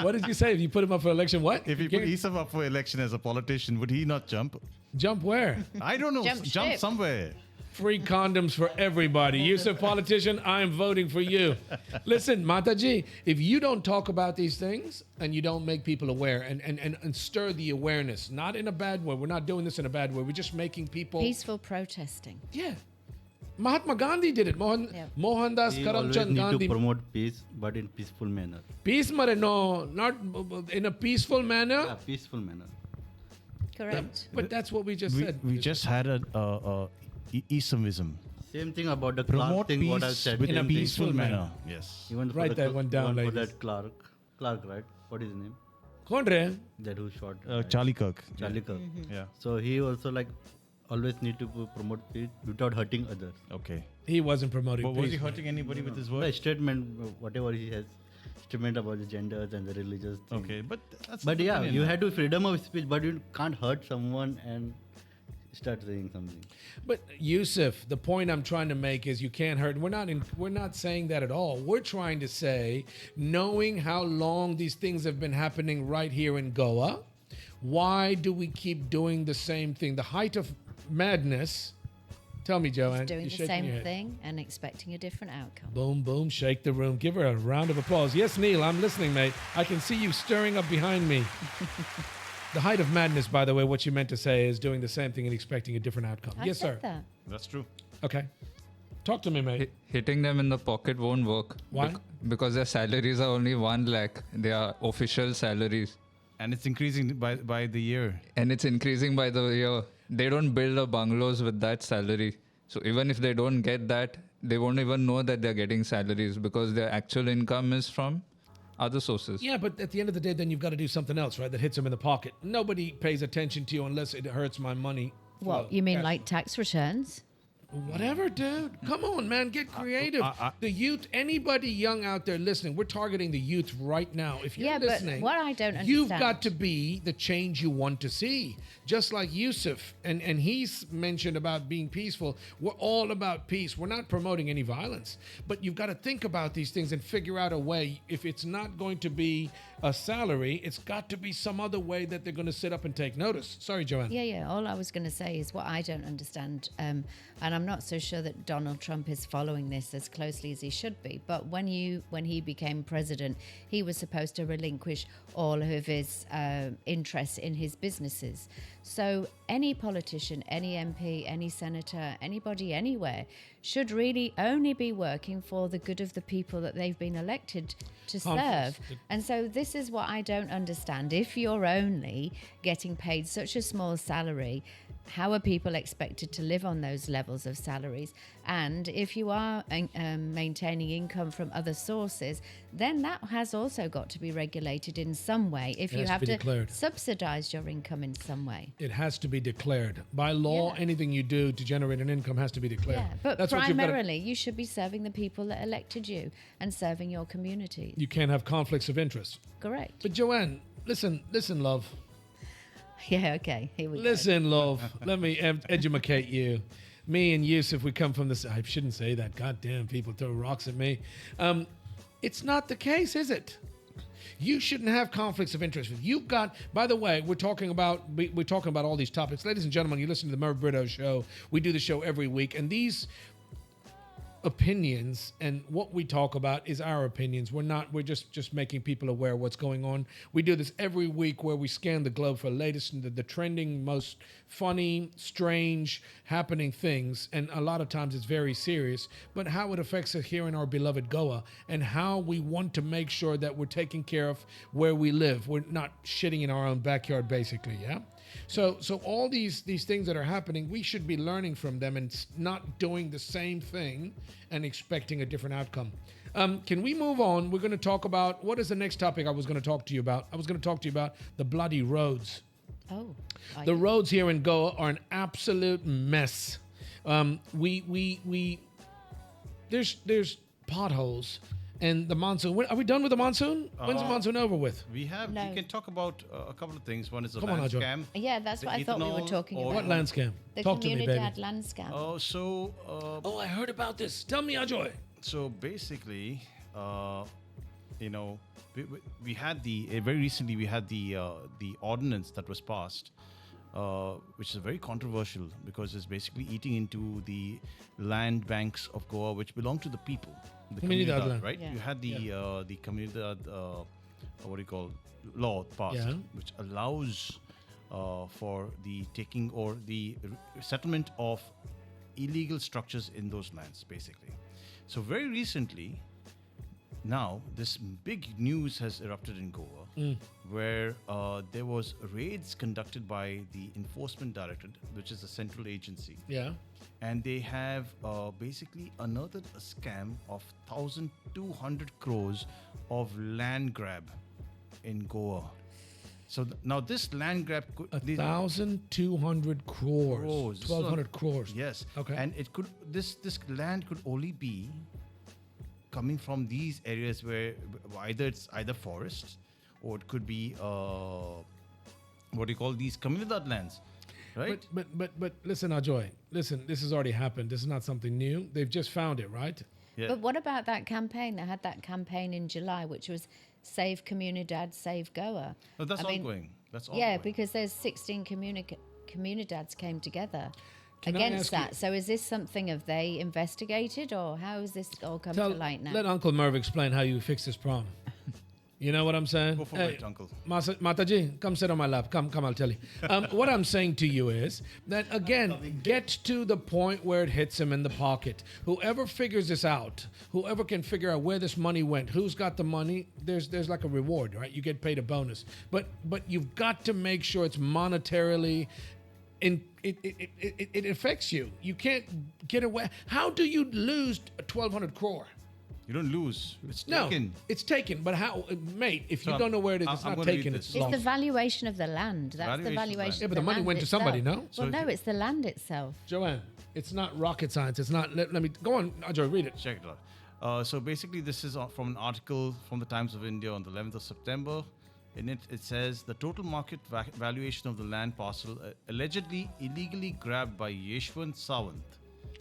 What did you say? If you put him up for election, what? If you put Yusuf up for election as a politician, would he not jump? Jump where? I don't know. Jump somewhere. Free condoms for everybody. Yusuf, politician, I'm voting for you. Listen, Mataji, if you don't talk about these things and you don't make people aware and stir the awareness, not in a bad way, we're not doing this in a bad way, we're just making people... Peaceful protesting. Yeah. Mahatma Gandhi did it. Mohandas Karamchand need Gandhi. to promote peace, but in peaceful manner. Peace, no, not in a peaceful manner. Yeah, peaceful manner. Correct. But that's what we just said. We just had a Islamism. Same thing about the Promote Clark thing. What I peace said in a same thing. peaceful manner. Yes. Even for Write the that one down, even for ladies. that Clark, right? What is his name? Kaun re? That who shot Charlie Kirk. Charlie Kirk. Yeah. So he also like always need to promote peace without hurting others. Okay. He wasn't promoting But peace. was he hurting anybody with his The words? statement, whatever he has, statement about the genders and the religious thing. Okay, but that's. But the yeah, opinion you now. had to freedom of speech, but you can't hurt someone and start saying something. But Yusuf, the point I'm trying to make is you can't hurt. We're not saying that at all. We're trying to say, knowing how long these things have been happening right here in Goa, why do we keep doing the same thing? The height of madness. Tell me, Joanne. Doing you're the shaking your same head. thing and expecting a different outcome. Boom, boom, shake the room. Give her a round of applause. Yes, Neil, I'm listening, mate. I can see you stirring up behind me. The height of madness, by the way, what you meant to say is doing the same thing and expecting a different outcome. I yes, said sir. that. That's true. Okay. Talk to me, mate. Hitting them in the pocket won't work. Why? Because their salaries are only 1 lakh. They are official salaries. And it's increasing by the year. And it's increasing by the year. They don't build a bungalows with that salary. So even if they don't get that, they won't even know that they're getting salaries because their actual income is from other sources. Yeah, but at the end of the day, then you've got to do something else, right? That hits them in the pocket. Nobody pays attention to you unless it hurts my money. What, you mean like tax returns? Whatever, dude. Come on, man. Get creative. The youth, anybody young out there listening, we're targeting the youth right now. If you're Yeah, but listening, what I don't you've understand- got to be the change you want to see. Just like Yusuf, and he's mentioned about being peaceful. We're all about peace. We're not promoting any violence. But you've got to think about these things and figure out a way. If it's not going to be a salary, it's got to be some other way that they're going to sit up and take notice. Sorry, Joanne. Yeah. All I was going to say is what I don't understand, and I'm not so sure that Donald Trump is following this as closely as he should be. But when he became president, he was supposed to relinquish all of his interests in his businesses. So any politician, any MP, any senator, anybody anywhere should really only be working for the good of the people that they've been elected to serve. And so this is what I don't understand. If you're only getting paid such a small salary, how are people expected to live on those levels of salaries? And if you are maintaining income from other sources, then that has also got to be regulated in some way. If It you has to have be to declared. subsidize your income in some way. It has to be declared. By law, Yeah. anything you do to generate an income has to be declared. Yeah, but That's what you've gotta- primarily you should be serving the people that elected you and serving your community. you can't have conflicts of interest. Correct. But Joanne, listen, love. Yeah, okay. Here we go. Listen, love. Let me educate you. Me and Yusuf, we come from this. I shouldn't say that. God damn, people throw rocks at me. It's not the case, is it? You shouldn't have conflicts of interest. You've got. By the way, we're talking about all these topics, ladies and gentlemen. You listen to the Merv Britto Show. We do the show every week, and these opinions and what we talk about is our opinions. We're just making people aware of what's going on. We do this every week where we scan the globe for latest and the trending, most funny, strange, happening things. And a lot of times it's very serious, but how it affects us here in our beloved Goa and how we want to make sure that we're taking care of where we live. We're not shitting in our own backyard, basically. Yeah. So all these things that are happening, we should be learning from them and not doing the same thing and expecting a different outcome. Can we move on? We're going to talk about, what is the next topic I was going to talk to you about? I was going to talk to you about the bloody roads. Oh. The roads here in Goa are an absolute mess. There's potholes. And the monsoon. Are we done with the monsoon? When's the monsoon over with? We No. can talk about a couple of things. One is the Come on, land Ajay. scam. Yeah, that's the what I thought we were ethanol talking or- about. What land scam? The Talk to me, baby. Communidade land scam. Oh, I heard about this. Tell me, Ajoy. So basically, we had very recently we had the ordinance that was passed, which is very controversial because it's basically eating into the land banks of Goa, which belong to the people. The Communidade Communidade, land. right? Yeah. You had the Communidade, what do you call, law passed, Yeah. which allows for the taking or the settlement of illegal structures in those lands, basically. So very recently, now this big news has erupted in Goa, where there was raids conducted by the Enforcement Directorate, which is a central agency. Yeah. And they have basically unearthed a scam of 1,200 crores of land grab in Goa. So now this land grab could 1,200 crores. 1,200 crores. Yes. Okay. And it could this land could only be coming from these areas where it's either forests or it could be what do you call these Communidade lands, right? But listen, Ajoy. Listen, this has already happened. This is not something new. They've just found it, right? Yeah. But what about that campaign? They had that campaign in July, which was Save Communidade, Save Goa. No, that's I mean, ongoing. That's yeah, ongoing. because there's 16 Communidades came together Can I against ask you- that. So is this something have they investigated, or how has this all come to light now? Let Uncle Merv explain how you fix this problem. You know what I'm saying? Go for it, Uncle. Mataji, come sit on my lap. Come, I'll tell you. What I'm saying to you is that, again, get to the point where it hits him in the pocket. Whoever figures this out, whoever can figure out where this money went, who's got the money, there's like a reward, right? You get paid a bonus. But you've got to make sure it's monetarily... It affects you. You can't get away. How do you lose 1,200 crore? You don't lose. It's No, taken. it's taken. But how, mate? If you So don't know where it is, it's I'm not gonna read taken. this. It's It's lost. the valuation of the land. That's the Valuation of valuation. land. Of Yeah, but the money land went to somebody, itself. no? So Well, if no, you- it's the land itself. Joanne, it's not rocket science. It's not. Let me go on. Ajoy, read it. Check it out. So basically, this is from an article from the Times of India on the 11th of September. In it, it says the total market valuation of the land parcel allegedly illegally grabbed by Yeshwant Sawant.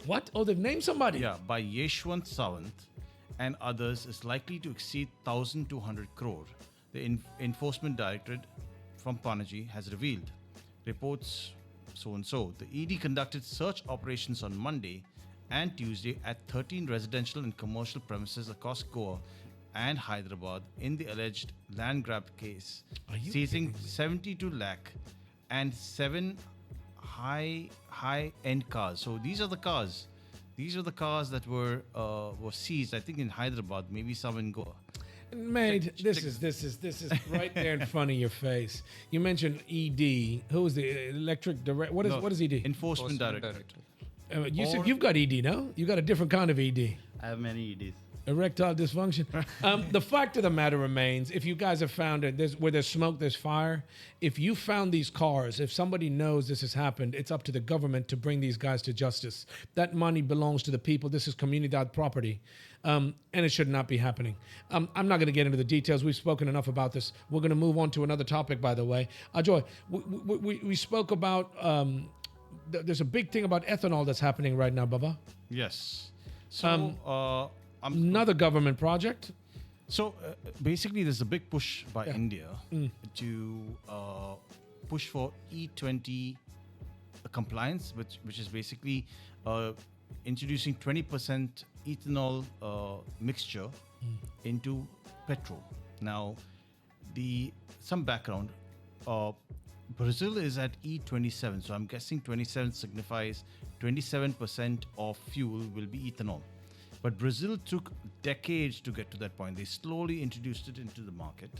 What? Oh, they've named somebody. Yeah, by Yeshwant Sawant and others is likely to exceed 1,200 crore. The Enforcement Directorate from Panaji has revealed. Reports so and so. The ED conducted search operations on Monday and Tuesday at 13 residential and commercial premises across Goa and Hyderabad in the alleged land grab case, Are you seizing kidding me? 72 lakh and 7 high-end cars. So these are the cars. These are the cars that were seized. I think in Hyderabad, maybe some in Goa. Mate, this is right there in front of your face. You mentioned ED. Who is the electric direct? What is ED? Enforcement Directorate. You said you've got ED, no? You got a different kind of ED. I have many EDs. Erectile dysfunction. The fact of the matter remains, if you guys have found it, where there's smoke, there's fire. If you found these cars, if somebody knows this has happened, it's up to the government to bring these guys to justice. That money belongs to the people. This is Communidade property, and it should not be happening. I'm not going to get into the details. We've spoken enough about this. We're going to move on to another topic, by the way. Ajoy, we spoke about, there's a big thing about ethanol that's happening right now, Baba. Yes. So, Another government project. So basically, there's a big push by India to push for E20 compliance, which is basically introducing 20% ethanol mixture into petrol. Now, some background. Brazil is at E27, so I'm guessing 27 signifies 27% of fuel will be ethanol. But Brazil took decades to get to that point. They slowly introduced it into the market,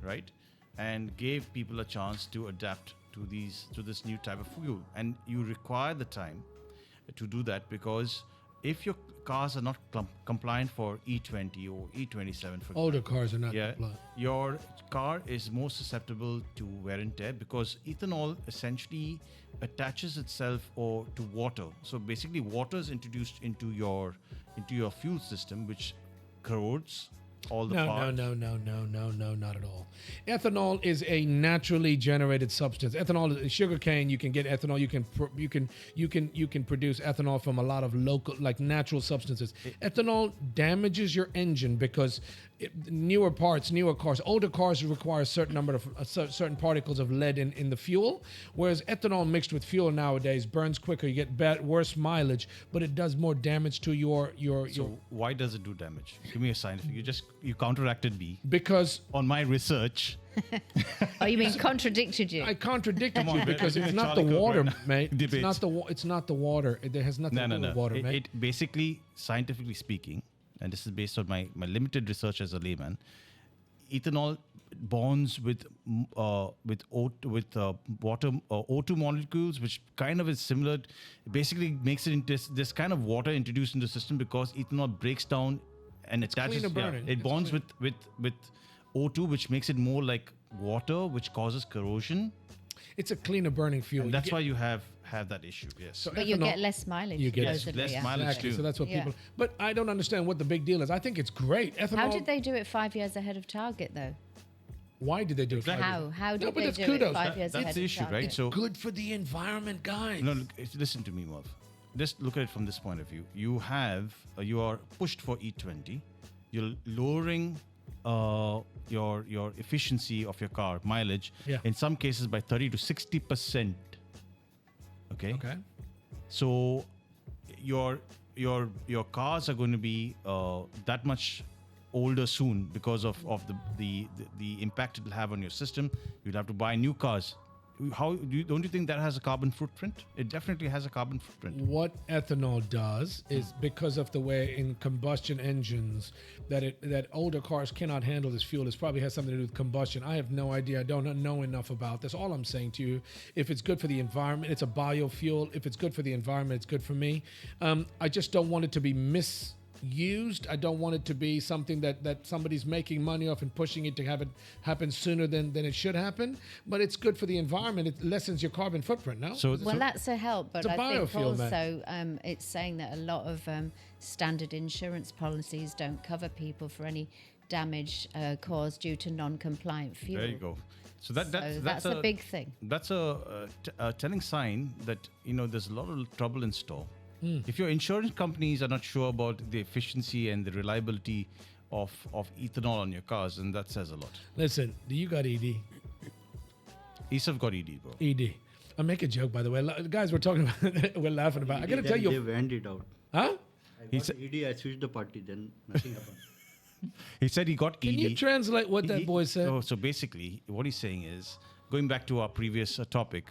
right? And gave people a chance to adapt to this new type of fuel. And you require the time to do that, because if your cars are not compliant for E20 or E27, for Older cars are not yeah, compliant. your car is more susceptible to wear and tear, because ethanol essentially attaches itself to water. So basically, water is introduced into your fuel system, which corrodes all the parts. No, not at all. Ethanol is a naturally generated substance. Ethanol is sugarcane. You can get ethanol. You can produce ethanol from a lot of local, like natural substances. Ethanol damages your engine because newer cars, older cars require a certain number of certain particles of lead in the fuel, whereas ethanol mixed with fuel nowadays burns quicker. You get worse mileage, but it does more damage to your. So why does it do damage? Give me a scientific. You counteracted me because on my research. Oh, you mean contradicted you? I contradicted you because it's not the Charlie Kirk water, right mate. Debate. It's not the water. It has nothing to do with water, mate. It basically, scientifically speaking, and this is based on my limited research as a layman, ethanol bonds with water O2 molecules, which kind of is similar. Basically, makes it into this kind of water introduced into the system because ethanol breaks down and attaches. cleaner burning. It bonds with O2, which makes it more like water, which causes corrosion. It's a cleaner burning fuel. And that's why you have that issue. Yes. So But you ethanol- get less mileage. You get Yes, less mileage Exactly. too. So that's what Yeah. people. But I don't understand what the big deal is. I think it's great. Ethanol. How did they do it 5 years ahead of target, though? Why did they do it? Exactly. How No, did but they that's do kudos. it 5 years ahead That's the of issue, target? right? So Good for the environment, guys. no, listen to me, Merv. Just look at it from this point of view. You are pushed for E20. You're lowering your efficiency of your car mileage. Yeah. In some cases by 30 to 60%. Okay. Okay. So your cars are going to be that much older soon because of the impact it will have on your system. You'll have to buy new cars. Don't you think that has a carbon footprint? It definitely has a carbon footprint. What ethanol does is because of the way in combustion engines that older cars cannot handle this fuel. This probably has something to do with combustion. I have no idea. I don't know enough about this. All I'm saying to you, if it's good for the environment, it's a biofuel. If it's good for the environment, it's good for me. I just don't want it to be misused. I don't want it to be something that somebody's making money off and pushing it to have it happen sooner than it should happen. But it's good for the environment. It lessens your carbon footprint, no? Well, that's a help, but It's a I think biofuel, also it's saying that a lot of standard insurance policies don't cover people for any damage caused due to non-compliant fuel. There you go. So that's a big thing. That's a telling sign that there's a lot of trouble in store. If your insurance companies are not sure about the efficiency and the reliability of ethanol on your cars, then that says a lot. Listen, do you got ED? ESAF got ED, bro. ED. I make a joke, by the way. Guys, we're talking about, we're laughing about. I got to tell They you. went it out. Huh? I got ED, I switched the party, then nothing happened. He said he got ED. Can you translate what that boy said? So basically, what he's saying is, going back to our previous topic,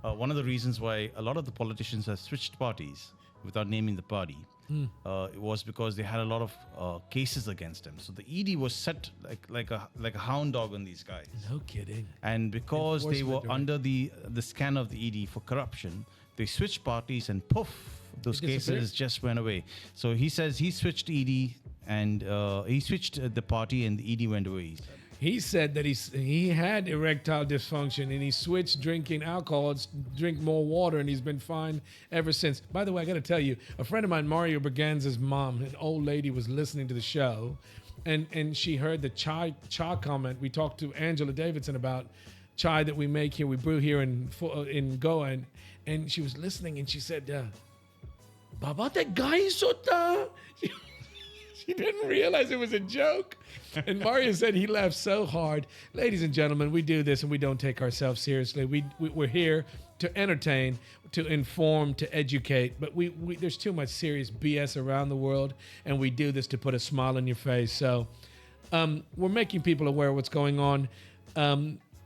one of the reasons why a lot of the politicians have switched parties without naming the party, it was because they had a lot of cases against them. So the ED was set like a hound dog on these guys. No kidding. And because they were Enforcement under the scan of the ED for corruption, they switched parties and poof, those It disappeared. cases just went away. So he says he switched ED and he switched the party and the ED went away. He said. He said that he had erectile dysfunction and he switched drinking alcohol, drink more water, and he's been fine ever since. By the way, I got to tell you, a friend of mine, Mario Berganza's mom, an old lady, was listening to the show, and she heard the chai comment. We talked to Angela Davidson about chai that we make here, we brew here in Goa, and she was listening, and she said, "Baba, that guy is sota." She didn't realize it was a joke. And Mario said he laughed so hard. Ladies and gentlemen, we do this and we don't take ourselves seriously. We're here to entertain, to inform, to educate. But there's too much serious BS around the world, and we do this to put a smile on your face. So we're making people aware of what's going on.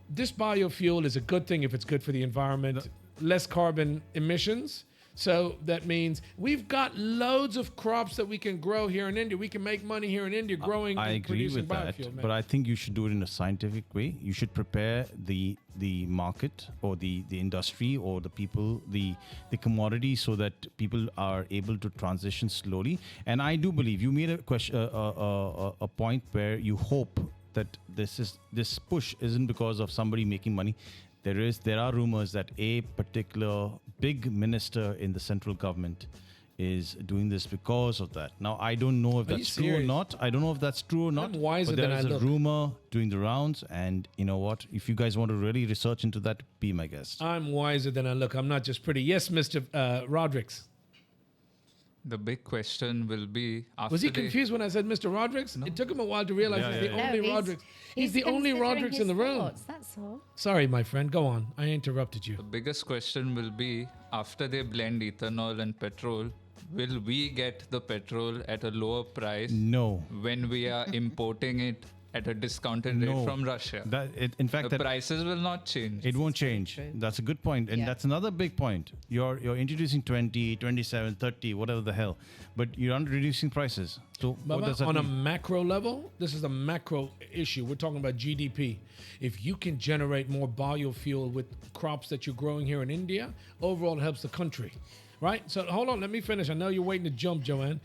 This biofuel is a good thing if it's good for the environment. Less carbon emissions. So that means we've got loads of crops that we can grow here in India. We can make money here in India growing I and agree producing with that, biofuel. but I think you should do it in a scientific way. You should prepare the market or the industry or the people, the commodity, so that people are able to transition slowly. And I do believe you made a point where you hope that this push isn't because of somebody making money. There are rumors that a particular big minister in the central government is doing this because of that. Now, I don't know if that's true or not. I don't know if that's true or not. I'm wiser but there than is I a look. rumor doing the rounds, and you know what? If you guys want to really research into that, be my guest. I'm wiser than I look. I'm not just pretty. Yes, Mr. Rodricks. The big question will be after Was he confused when I said Mr. Rodricks? It took him a while to realize he's the only Rodricks. He's the only considering Rodricks his in the room. thoughts, that's all. Sorry, my friend. Go on. I interrupted you. The biggest question will be after they blend ethanol and petrol, will we get the petrol at a lower price? No. When we are importing it at a discounted rate from Russia. In fact, the prices will not change. It won't change. That's a good point. And that's another big point. You're introducing 20, 27, 30, whatever the hell, but you're not reducing prices. So what does that on mean? a macro level, this is a macro issue. We're talking about GDP. If you can generate more biofuel with crops that you're growing here in India, overall it helps the country. Right? So hold on, let me finish. I know you're waiting to jump, Joanne.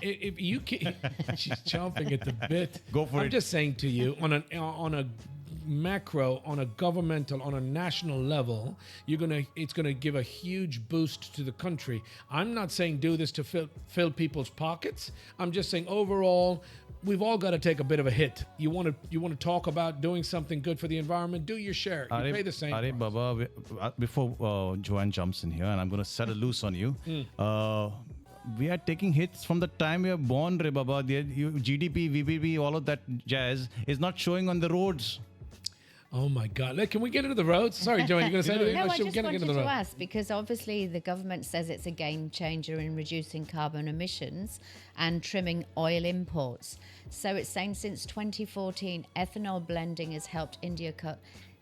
If you can, she's chomping at the bit. Go for it. I'm just saying to you, on a macro, on a governmental, on a national level, it's gonna give a huge boost to the country. I'm not saying do this to fill people's pockets. I'm just saying overall, we've all got to take a bit of a hit. You want to talk about doing something good for the environment? Do your share. You pay the same. Are Baba, before Joanne jumps in here, and I'm going to set a loose on you. We are taking hits from the time we are born, Re Baba. GDP, VBP, all of that jazz is not showing on the roads. Oh my God! Can we get into the roads? Sorry, Joanne, you're going to say anything? No, I just wanted to ask, because obviously the government says it's a game changer in reducing carbon emissions and trimming oil imports. So it's saying since 2014, ethanol blending has helped India cut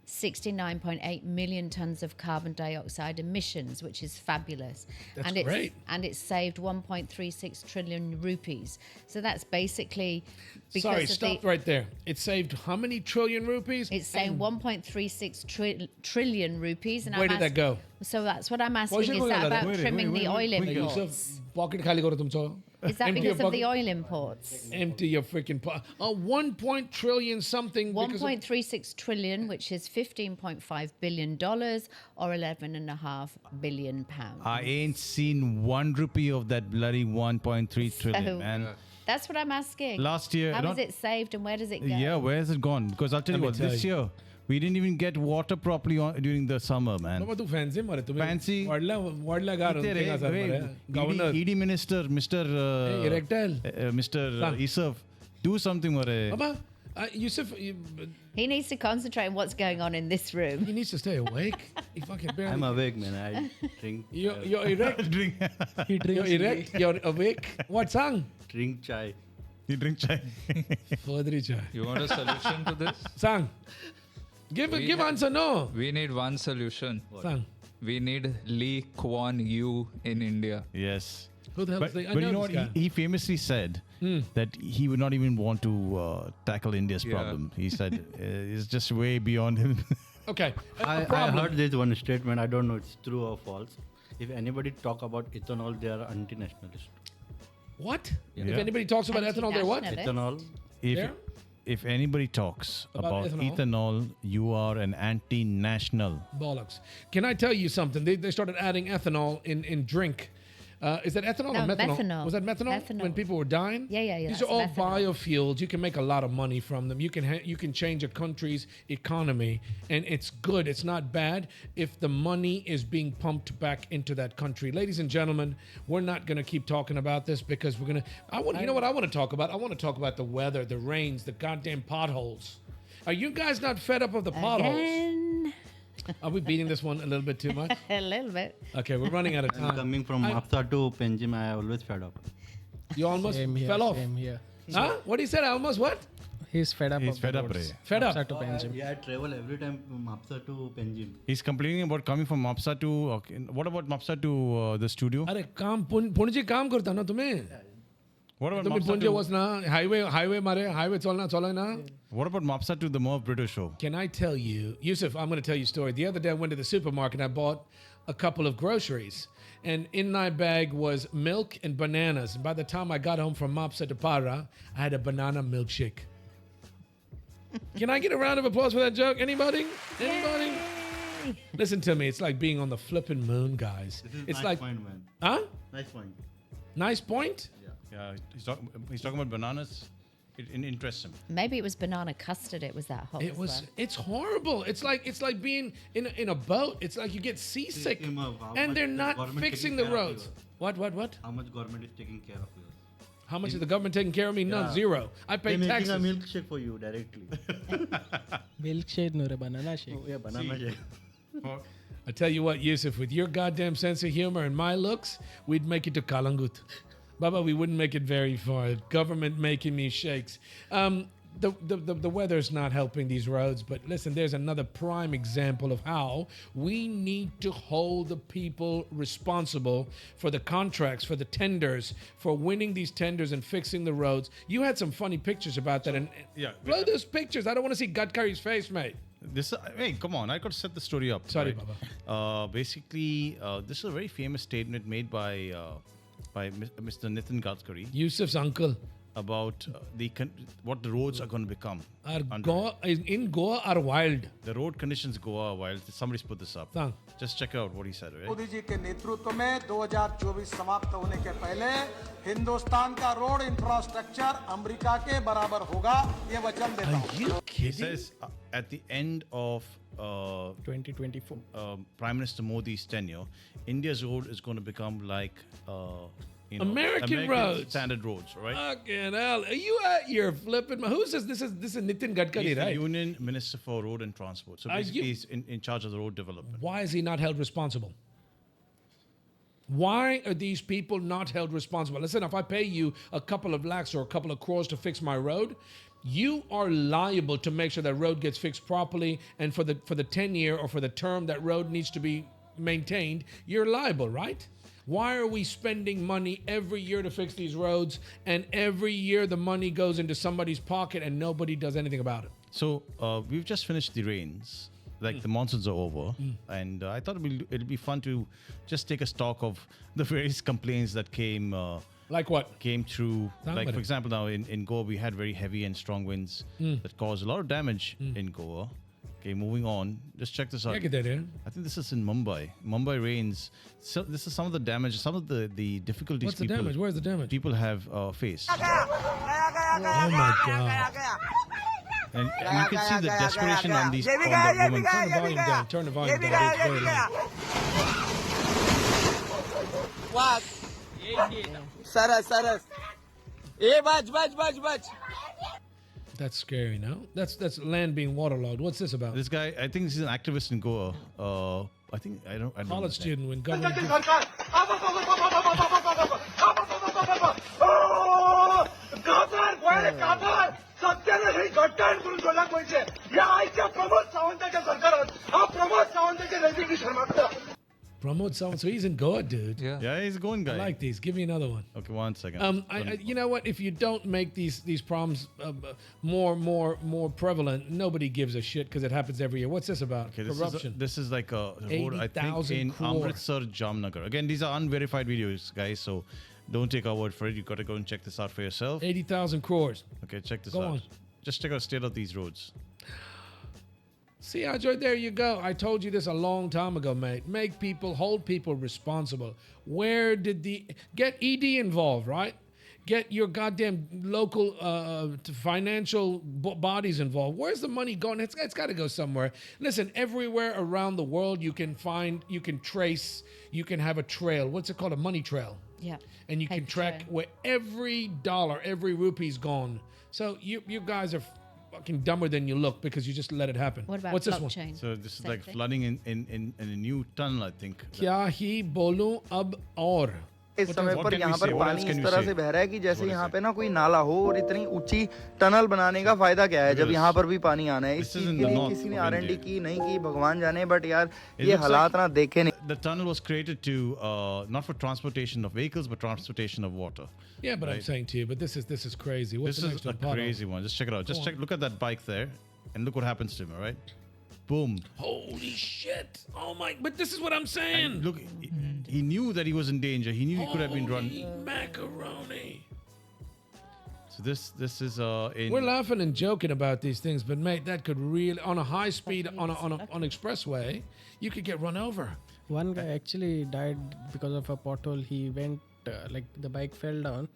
69.8 million tons of carbon dioxide emissions, which is fabulous. That's great. And it's saved 1.36 trillion rupees. So that's basically because Sorry, stop right there. It saved how many trillion rupees? It's saying 1.36 trillion rupees. And Where did that go? So that's what I'm asking. Is that about trimming the oil imports? Pocket khali karo tum so. Is that because of the oil imports? Empty your freaking pot. 1 trillion something. 1.36 trillion, which is $15.5 billion or 11.5 billion pounds. I ain't seen 1 rupee of that bloody 1.3 trillion, man. That's what I'm asking. Last year, how is it saved and where does it go? Yeah, where has it gone? Because I'll tell you what, this year we didn't even get water properly during the summer, man. Fancy. ED Minister, Mr. Mr. Isaf, do something, Mare. Yusuf, he needs to concentrate on what's going on in this room. He needs to stay awake. He fucking barely. I'm awake, man. I drink. You're erect. He drinks. You're erect. You're awake. What song? Drink chai. You drink chai. Further chai. You want a solution to this? Song. Give answer no. We need one solution. Song. We need Lee Kuan Yew in India. Yes. Who the hell is But you know what? He famously said that he would not even want to tackle India's problem. He said it's just way beyond him. Okay. I heard this one statement. I don't know it's true or false. If anybody talk about ethanol, they are anti-nationalist. What? Yeah. If anybody talks about ethanol, they're what? Ethanol. If anybody talks about ethanol, you are an anti-national. Bollocks. Can I tell you something? They started adding ethanol in drink. Is that ethanol or methanol? Methanol. Was that methanol when people were dying? Yeah. These are all biofuels. You can make a lot of money from them. You can change a country's economy, and it's good. It's not bad if the money is being pumped back into that country. Ladies and gentlemen, we're not going to keep talking about this because we're going to. You know what I want to talk about? I want to talk about the weather, the rains, the goddamn potholes. Are you guys not fed up of the potholes? Again. Are we beating this one a little bit too much? A little bit. Okay, we're running out of time. Coming from Mapsa to Panjim, I always fed up. You almost fell off. Same here. Huh? What he said? I almost what? He's fed up. He's fed up, Ray. Fed up. To Panjim. Yeah, I travel every time from Mapsa to Panjim. He's complaining about coming from Mapsa to. Okay. What about Mapsa to the studio? अरे काम पुणजी काम करता ना तुम्हें. What about तुम्हें पुणजी was ना highway चलना ना. What about Mapsa to the Merv Britto Show? Can I tell you, Yusuf? I'm going to tell you a story. The other day I went to the supermarket and I bought a couple of groceries, and in my bag was milk and bananas. And by the time I got home from Mapsa to Para, I had a banana milkshake. Can I get a round of applause for that joke? Anybody? Anybody? Yay. Listen to me. It's like being on the flipping moon, guys. This is it's nice like, point, man. Huh? Nice point. Nice point? Yeah, he's talking about bananas. It interests him. Maybe it was banana custard. It was that hot. It was. It's horrible. It's like being in a boat. It's like you get seasick, and they're not fixing the roads. What? How much government is taking care of you? How much is the government taking care of me? None. Zero. I pay taxes. They're making a milkshake for you directly. Milkshake, no, banana shake. Oh, yeah, banana shake. I tell you what, Yusuf, with your goddamn sense of humor and my looks, we'd make it to Kalangut. Baba, we wouldn't make it very far. Government making me shakes. the weather's not helping these roads, but listen, there's another prime example of how we need to hold the people responsible for the contracts, for the tenders, for winning these tenders and fixing the roads. You had some funny pictures about that, and blow those pictures. I don't want to see Gadkari's face, mate. Hey, come on! I got to set the story up. Sorry, right? Baba. Basically, this is a very famous statement made by Mr. Nitin Gadkari. Yusuf's uncle. About what the roads are going to become. In Goa are wild. The road conditions in Goa are wild. Somebody's put this up. Just check out what he said. Right? Modi ji के नेतृत्व में 2024 समाप्त होने के पहले हिंदुस्तान का road infrastructure America के बराबर होगा ये वचन देता हूं. He says at the end of 2024 Prime Minister Modi's tenure, India's road is going to become like American roads, standard roads, right? Fucking hell! Are you at your flipping? Who's this? This is Nitin Gadkari, he's right? the Union Minister for Road and Transport. So basically, he's in charge of the road development. Why is he not held responsible? Why are these people not held responsible? Listen, if I pay you a couple of lakhs or a couple of crores to fix my road, you are liable to make sure that road gets fixed properly, and for the 10-year or for the term that road needs to be maintained, you're liable, right? Why are we spending money every year to fix these roads, and every year the money goes into somebody's pocket and nobody does anything about it? So we've just finished the rains. Like the monsoons are over, and I thought it'd be fun to just take a stock of the various complaints that came. Like what? Came through. For example, now in Goa we had very heavy and strong winds that caused a lot of damage in Goa. Okay, moving on. Just check this out. I think this is in Mumbai. Mumbai rains. So this is some of the damage, some of the difficulties. What's the damage? Where's the damage? People have faced. Oh my God. And you can see the desperation on these women. Turn the volume down. Turn the volume down. It's very loud. What? Saras. Bach. That's scary, no? That's land being waterlogged. What's this about? This guy, I think he's an activist in Goa. I don't College student when government. सत्याने घटना करून जोडला कोणचे या आईच्या प्रमोद सावंताच्या सरकारात हा Pramod सावंताच्या नैतिकी शर्मागता. Pramod Sawant, so he's in Goa, dude. Yeah, he's a going guy. I like these. Give me another one. Okay, one second. You know what? If you don't make these problems more prevalent, nobody gives a shit because it happens every year. What's this about? Okay, corruption. This is like a road, I think, in Amritsar, Jamnagar. Again, these are unverified videos, guys. So don't take our word for it. You got to go and check this out for yourself. 80,000 crores. Okay, check this Go out. on. Just check out the state of these roads. See, Ajay, there you go. I told you this a long time ago, mate. Hold people responsible. Where did get ED involved, right? Get your goddamn local financial bodies involved. Where's the money going? It's got to go somewhere. Listen, everywhere around the world, you can trace, you can have a trail. What's it called? A money trail. Yeah. And you can track where every dollar, every rupee's gone. So you guys are fucking dumber than you look because you just let it happen. What about What's blockchain? This So one? this is like flooding in a new tunnel, I think. Kya hi bolu ab aur? इस समय पर यहाँ पर पानी इस तरह से बह रहा है कि जैसे यहाँ पे ना कोई नाला हो और इतनी ऊंची टनल बनाने का फायदा क्या है जब यहाँ पर भी पानी आना है इस चीज के लिए किसी ने R&D की नहीं की भगवान जाने बट यार ये हालात ना देखे नहीं. The tunnel was created to not for transportation of vehicles but transportation of water. Yeah, but I'm saying to you, but this is crazy. What's This the is next a one? crazy one. Just check it out. Just check. Look at that bike there, and look what happens to him. All right, boom. Holy shit! Oh my! But this is what I'm saying. And look, he knew that he was in danger. He knew he could have been run. Macaroni. So this is in. We're laughing and joking about these things, but mate, that could really on a high speed on an expressway, you could get run over. One guy actually died because of a pothole. He went the bike fell down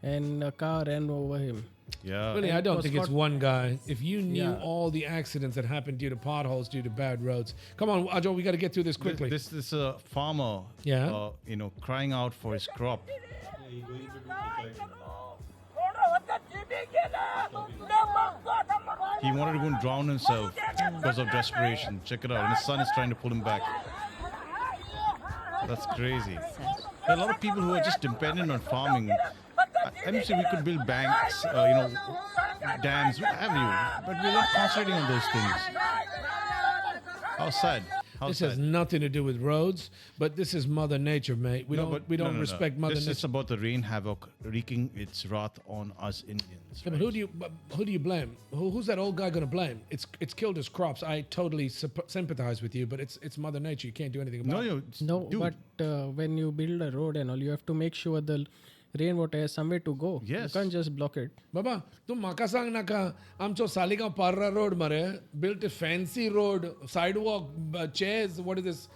and a car ran over him. Yeah. Really, I don't think it's one guy. If you knew Yeah. all the accidents that happened due to potholes, due to bad roads. Come on, Ajo, we got to get through this quickly. This is a farmer. Yeah. Crying out for his crop. He wanted to go and drown himself because of desperation. Check it out. And his son is trying to pull him back. That's crazy. There are a lot of people who are just dependent on farming. I'm sure we could build banks, dams, what have you. But we're not concentrating on those things. How sad. This has nothing to do with roads, but this is Mother Nature, mate. We don't respect Mother Nature. This is about the rain havoc wreaking its wrath on us Indians. Yeah, but who do you blame? Who's that old guy going to blame? It's killed his crops. I totally sympathize with you, but it's Mother Nature. You can't do anything about it. No, but when you build a road and all, you have to make sure the rainwater has somewhere to go. Yes. You can't just block it. Baba, tu maka sang naka amcho Saligaon Parra road mare built a fancy road, sidewalk, chairs. What is this?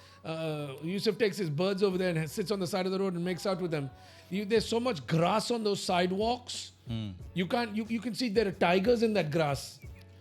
Yusuf takes his birds over there and sits on the side of the road and makes out with them. There's so much grass on those sidewalks. You can see there are tigers in that grass.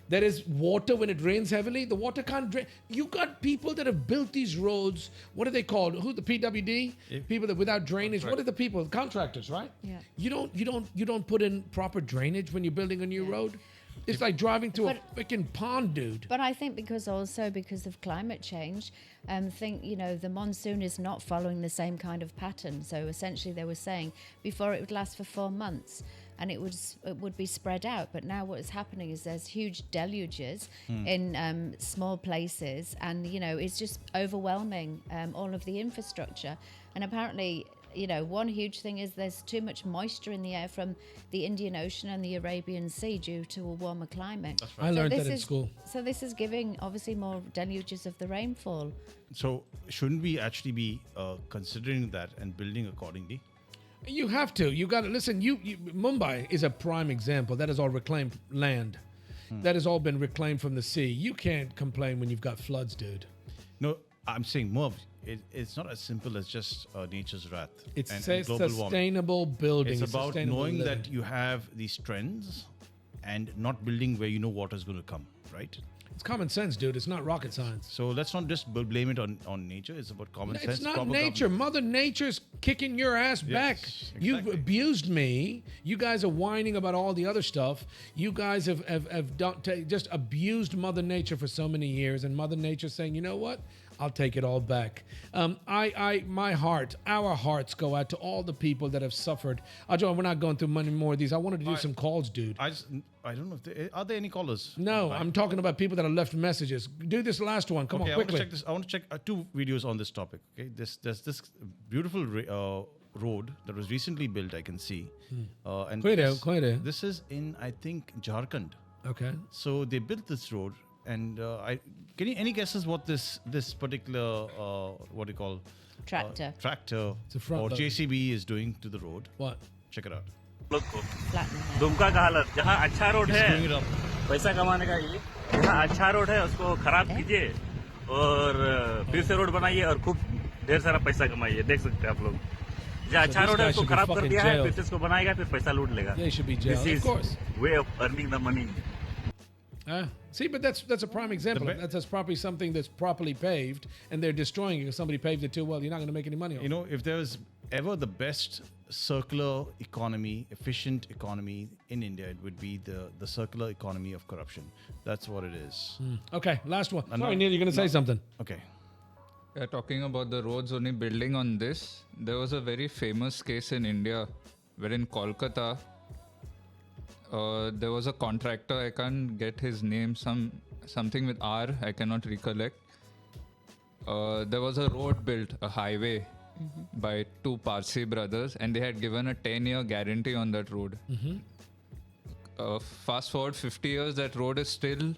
There is water when it rains heavily. The water can't drain. You got people that have built these roads. What are they called? Who, the PWD? People that without drainage. What are the people? Contractors, right? Yeah. You don't put in proper drainage when you're building a new road. It's like driving through a freaking pond, dude. But I think because of climate change, the monsoon is not following the same kind of pattern. So essentially, they were saying before it would last for 4 months. And it would be spread out. But now what is happening is there's huge deluges in small places, and it's just overwhelming all of the infrastructure. And apparently, one huge thing is there's too much moisture in the air from the Indian Ocean and the Arabian Sea due to a warmer climate. That's right. I learned that in school. So this is giving obviously more deluges of the rainfall. So shouldn't we actually be considering that and building accordingly? You have to. You got to listen. Mumbai is a prime example. That is all reclaimed land. That has all been reclaimed from the sea. You can't complain when you've got floods, dude. No, I'm saying, Merv, it's not as simple as just nature's wrath. It's and global sustainable building. It's about knowing that you have these trends and not building where you know water is going to come, right? It's common sense, dude. It's not rocket science. So let's not just blame it on nature. It's about common sense. It's not nature. Mother Nature's kicking your ass back. Exactly. You've abused me. You guys are whining about all the other stuff. You guys have just abused Mother Nature for so many years, and Mother Nature's saying, you know what? I'll take it all back. Our hearts go out to all the people that have suffered. Ajay, we're not going through many more of these. I wanted to do some calls, dude. I don't know if are there any callers? No, I'm talking about people that have left messages. Do this last one. Come on, quickly. I want to check 2 videos on this topic. Okay, there's this beautiful road that was recently built. I can see, and this is in, I think, Jharkhand. Okay. So they built this road, and any guesses what this particular what do you call tractor or JCB is doing to the road? What? Check it out. Dumka का हालत जहाँ अच्छा road है पैसा कमाने का ये जहाँ अच्छा रोड है उसको खराब कीजिए और फिर से रोड बनाइए और खूब ढेर सारा पैसा कमाइए देख सकते हैं आप लोग जहाँ अच्छा रोड है उसको खराब कर दिया है फिर से उसको बनाएगा फिर पैसा लूट लेगा This is way of earning the money. See, but that's a prime example. That's probably something that's properly paved, and they're destroying it because somebody paved it too well. You're not going to make any money on it. If there was ever the best circular economy, efficient economy in India, it would be the circular economy of corruption. That's what it is. Okay, last one. Sorry, Neil, you're going to say something. Okay. Yeah, talking about the roads only building on this, there was a very famous case in India where in Kolkata, there was a contractor, I can't get his name, something with R, I cannot recollect. There was a road built, a highway, by 2 Parsi brothers, and they had given a 10-year guarantee on that road. Fast forward 50 years, that road is still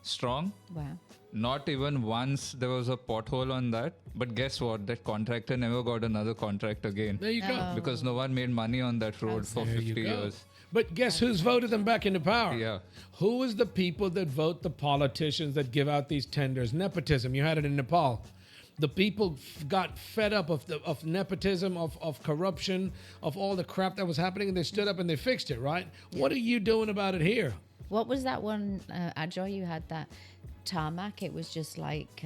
strong. Wow. Not even once there was a pothole on that. But guess what? That contractor never got another contract again. There you go. Because no one made money on that road for 50 years. But guess who's voted them back into power? Yeah. Who is the people that vote the politicians that give out these tenders? Nepotism. You had it in Nepal. The people got fed up of nepotism, of corruption, of all the crap that was happening, and they stood up and they fixed it, right? What are you doing about it here? What was that one, Ajoy? You had that tarmac. It was just like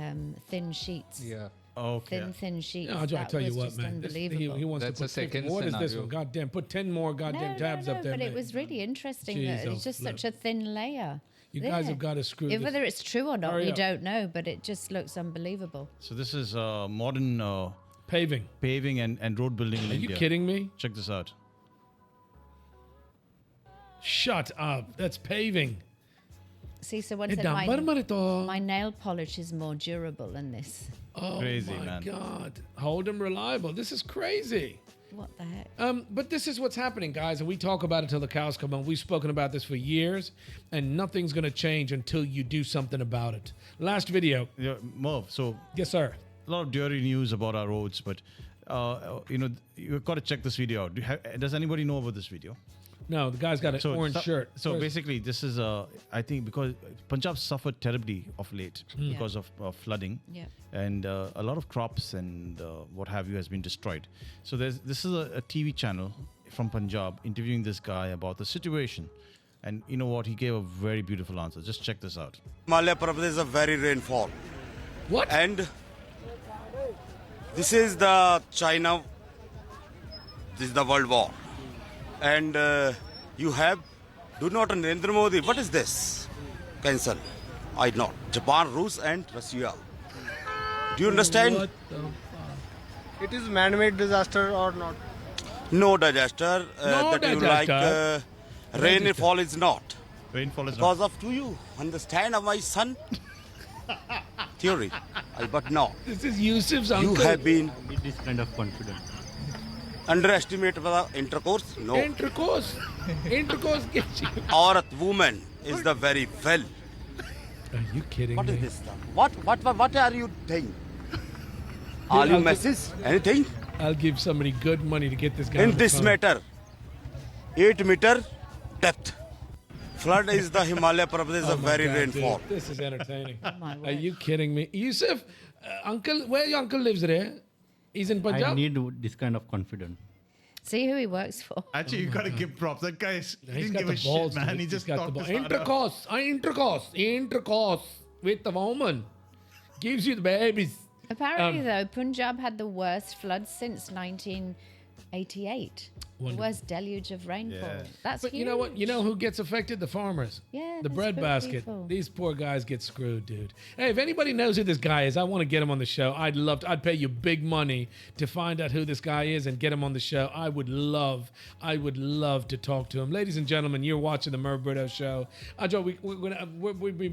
thin sheets. Yeah. Okay. Thin sheets. No, I tell you what, man. He wants That's to put a second what is this scenario. one? Goddamn, put 10 more goddamn tabs up there. But man. it was really interesting. Jeez, That it's just such a thin layer. You guys have got to screw this. Whether it's true or not, Hurry we up. don't know, but it just looks unbelievable. So this is modern paving and road building in Are India. you kidding me? Check this out. Shut up. That's paving. See, so one Eh, said dambar marito. my nail polish is more durable than this. Oh Crazy, my man. God. Hold him reliable. This is crazy. What the heck? But this is what's happening, guys, and we talk about it till the cows come home. We've spoken about this for years, and nothing's going to change until you do something about it. Last video. Yeah, Merv, so Yes, sir. a lot of dirty news about our roads, but you've got to check this video out. Does anybody know about this video? No, the guy's got an orange shirt. So basically, this is I think because Punjab suffered terribly of late because of flooding, and a lot of crops and what have you has been destroyed. So this is a TV channel from Punjab interviewing this guy about the situation, and you know what? He gave a very beautiful answer. Just check this out. Himalaya Parvat is a very rainfall. What? And this is the China. This is the World War. And you have, do not Narendra Modi. What is this? Cancel. I not. Japan, Rus and Russia. Do you understand? What the fuck? It is man-made disaster or not? No disaster. No that you disaster. like rainfall is not. Rainfall is Because of do you understand of my son? Theory. But no. This is Yusuf's uncle. You have been This kind of confidence. underestimate the intercourse? No. Intercourse. Intercourse gets you. Aurat, woman is the very well. Are you kidding What me? is this stuff? What are you doing? Are you I'll messes? Anything? I'll give somebody good money to get this guy. In on the this phone. matter, 8-meter depth. Flood is the Himalaya Parvat is Oh a my very God, rainfall. dude, this is entertaining. my Are word. you kidding me? Yusuf, uncle, where your uncle lives there? He's in Punjab? I need this kind of confidence. See who he works for. Actually, you got to give props. That guy He's didn't got give the a balls, shit, man. dude. He just got talked the his heart out. Intercourse with the woman. Gives you the babies. Apparently, though, Punjab had the worst floods since 1988. The Wonderful. worst deluge of rainfall. Yeah. That's But huge. you know what? You know who gets affected? The farmers. Yeah, The those bread poor basket. people. These poor guys get screwed, dude. Hey, if anybody knows who this guy is, I want to get him on the show. I'd pay you big money to find out who this guy is and get him on the show. I would love to talk to him. Ladies and gentlemen, you're watching the Merv Britto Show. Joe, we've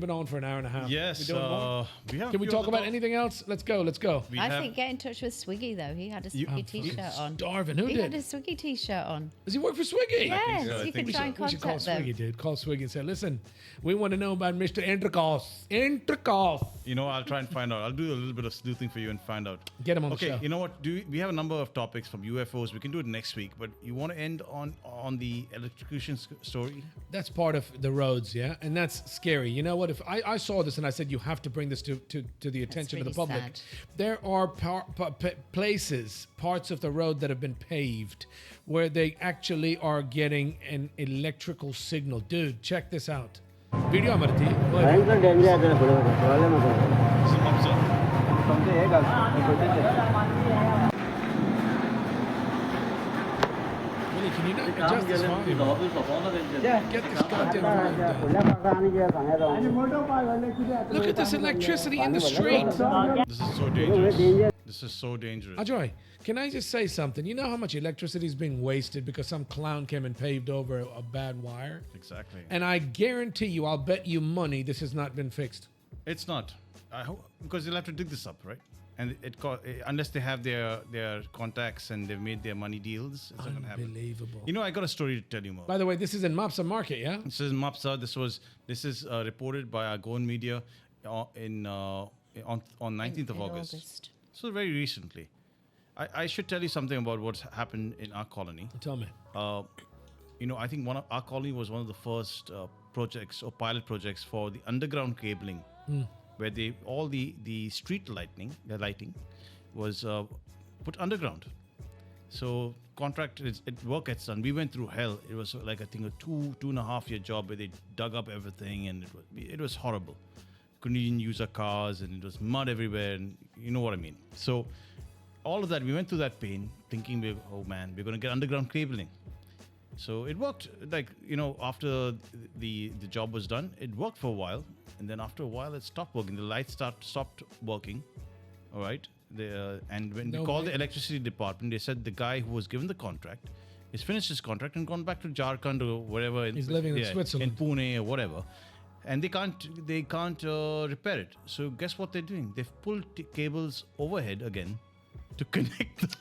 been on for an hour and a half. Yes. We doing more? We have Can we a few talk other about anything else? Let's go. We I have- think get in touch with Swiggy, though. He had a Swiggy t-shirt on. Starving. Who He did? had a Swiggy t-shirt on. Does he work for Swiggy? Yes, so. I you think can so. try and We should call contact them. Swiggy, dude. Call Swiggy and say, listen, we want to know about Mr. Intercourse. Intercourse. You know, I'll try and find out. I'll do a little bit of sleuthing for you and find out. Get him on the Okay, show. you know what? We have a number of topics from UFOs. We can do it next week, but you want to end on the electrocution story? That's part of the roads, yeah? And that's scary. You know what? If I saw this and I said, you have to bring this to the attention of the really public. sad. There are places, parts of the road that have been paved where they actually are getting an electrical signal. Dude, check this out. Video Amarti. Willie, can you not adjust this volume? Get this goddamn volume down. Look at this electricity in the street. This is so dangerous. This is so dangerous. Ajoy, can I just say something? You know how much electricity is being wasted because some clown came and paved over a bad wire? Exactly. And I guarantee you, I'll bet you money this has not been fixed. It's not. I hope because they'll have to dig this up, right? And unless they have their contacts and they've made their money deals, it's not going to happen. Unbelievable. You know, I got a story to tell you more. By the way, this is in Mapsa Market, yeah? This is Mapsa. This is reported by our Goan media on 19th of August. So very recently. I should tell you something about what's happened in our colony. Tell me. You know, I think our colony was one of the first projects or pilot projects for the underground cabling, where all the street lighting was put underground. So work gets done. We went through hell. It was like I think a 2.5 year job where they dug up everything, and it was horrible. Couldn't even use our cars, and it was mud everywhere, and you know what I mean. So all of that, we went through that pain, thinking, we're going to get underground cabling. So it worked, like, you know, after the job was done, it worked for a while, and then after a while it stopped working. The lights stopped working, all right? And when we called the electricity department, they said the guy who was given the contract He's finished his contract and gone back to Jharkhand or wherever. He's living in Switzerland, in Pune or whatever, and they can't repair it. So guess what they're doing? They've pulled cables overhead again to connect.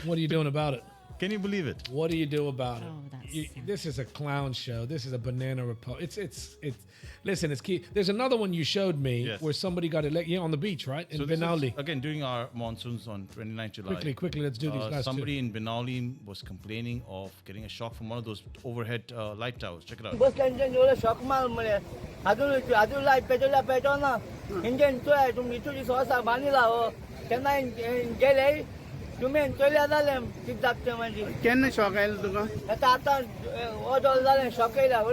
What are you doing about it? Can you believe it? What do you do about it? Oh, that's This is a clown show. This is a banana republic. It's. Listen, it's key. There's another one you showed me where somebody got elected on the beach, right? In Binauli. Again, during our monsoons on 29th July. Quickly, let's do these last somebody two. in Binauli was complaining of getting a shock from one of those overhead light towers. Check it out. Bus engine有了 shock 嘛了，还都来北呢，人家最爱从你出去说啥嘛你了哦，现在这里。तुम्ही चल्या जालें कित्याक म्हणजे केन्ना shock आयलो तुका आतां वडोल जालें shock येयला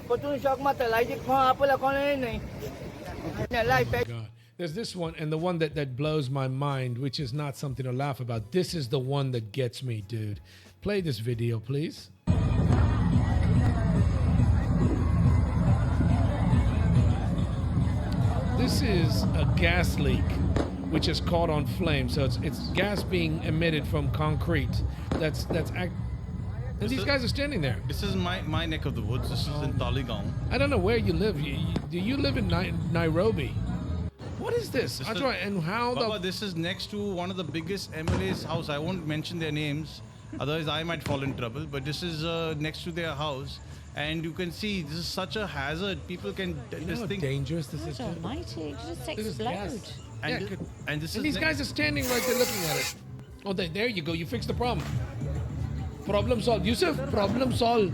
परतून शॉक मारता लायटी खंय आपल्या कोणय न्हय light There's this one, and the one that blows my mind, which is not something to laugh about. This is the one that gets me, dude. Play this video, please. This is a gas leak which is caught on flame. So it's gas being emitted from concrete. And these guys are standing there. This is my neck of the woods. This is in Taligaon. I don't know where you live. Do you live in Nairobi? What is this? This is next to one of the biggest MLA's house. I won't mention their names, otherwise I might fall in trouble. But this is next to their house. And you can see this is such a hazard. People can how dangerous this is. Almighty, it just explode. And these guys are standing right there looking at it. Oh, there you go. You fixed the problem. Problem solved. Yusuf, problem solved.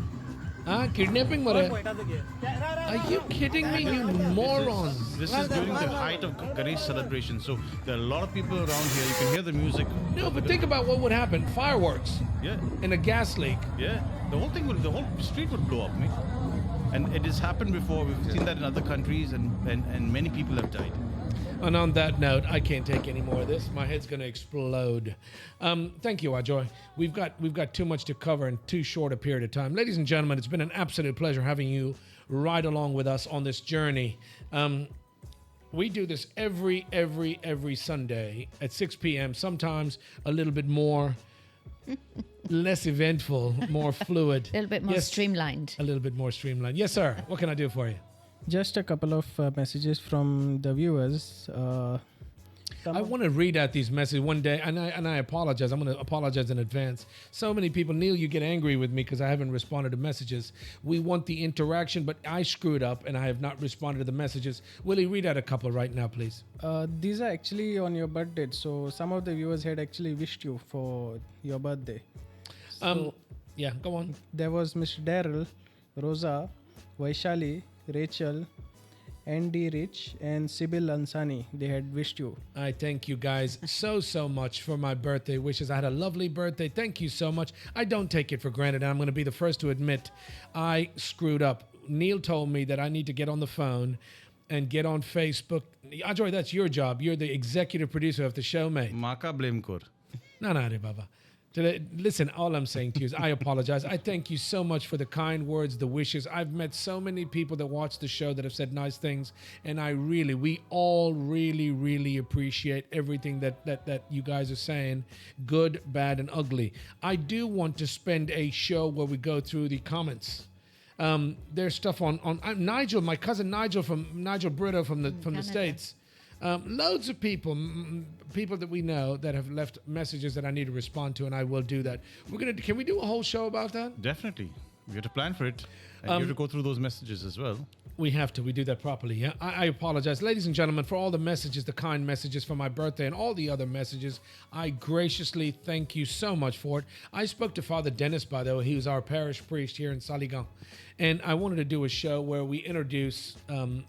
Kidnapping mara. Are you kidding me, you morons? This is during the height of Ganesh celebration. So there are a lot of people around here. You can hear the music. No, but think about what would happen. Fireworks. Yeah. And a gas leak. Yeah. The whole street would blow up, mate. And it has happened before. We've seen that in other countries, and many people have died. And on that note, I can't take any more of this. My head's going to explode. Thank you, Ajoy. We've got too much to cover in too short a period of time. Ladies and gentlemen, it's been an absolute pleasure having you ride along with us on this journey. We do this every Sunday at 6 p.m., sometimes a little bit more less eventful, more fluid. A little bit more streamlined. A little bit more streamlined. Yes, sir. What can I do for you? Just a couple of messages from the viewers. I want to read out these messages one day, and I apologize. I'm going to apologize in advance. So many people, Neil, you get angry with me because I haven't responded to messages. We want the interaction, but I screwed up, and I have not responded to the messages. Willie, read out a couple right now, please. These are actually on your birthday, so some of the viewers had actually wished you for your birthday. Yeah, go on. There was Mr. Daryl, Rosa, Vaishali, Rachel, Andy Rich, and Sibyl Ansani. They had wished you. I thank you guys so much for my birthday wishes. I had a lovely birthday. Thank you so much. I don't take it for granted. And I'm going to be the first to admit I screwed up. Neil told me that I need to get on the phone and get on Facebook. Ajoy, that's your job. You're the executive producer of the show, mate. Maka blame kor. No, Baba. Listen, all I'm saying to you is I apologize. I thank you so much for the kind words, the wishes. I've met so many people that watch the show that have said nice things, and we all really appreciate everything that you guys are saying, good, bad, and ugly. I do want to spend a show where we go through the comments. There's stuff on Nigel, my cousin Nigel Britto from the States. Loads of people that we know that have left messages that I need to respond to, and I will do that. Can we do a whole show about that? Definitely. We have to plan for it. And you have to go through those messages as well. We have to. We do that properly. Yeah. I apologize. Ladies and gentlemen, for all the messages, the kind messages for my birthday and all the other messages, I graciously thank you so much for it. I spoke to Father Dennis, by the way. He was our parish priest here in Saligan. And I wanted to do a show where we introduce,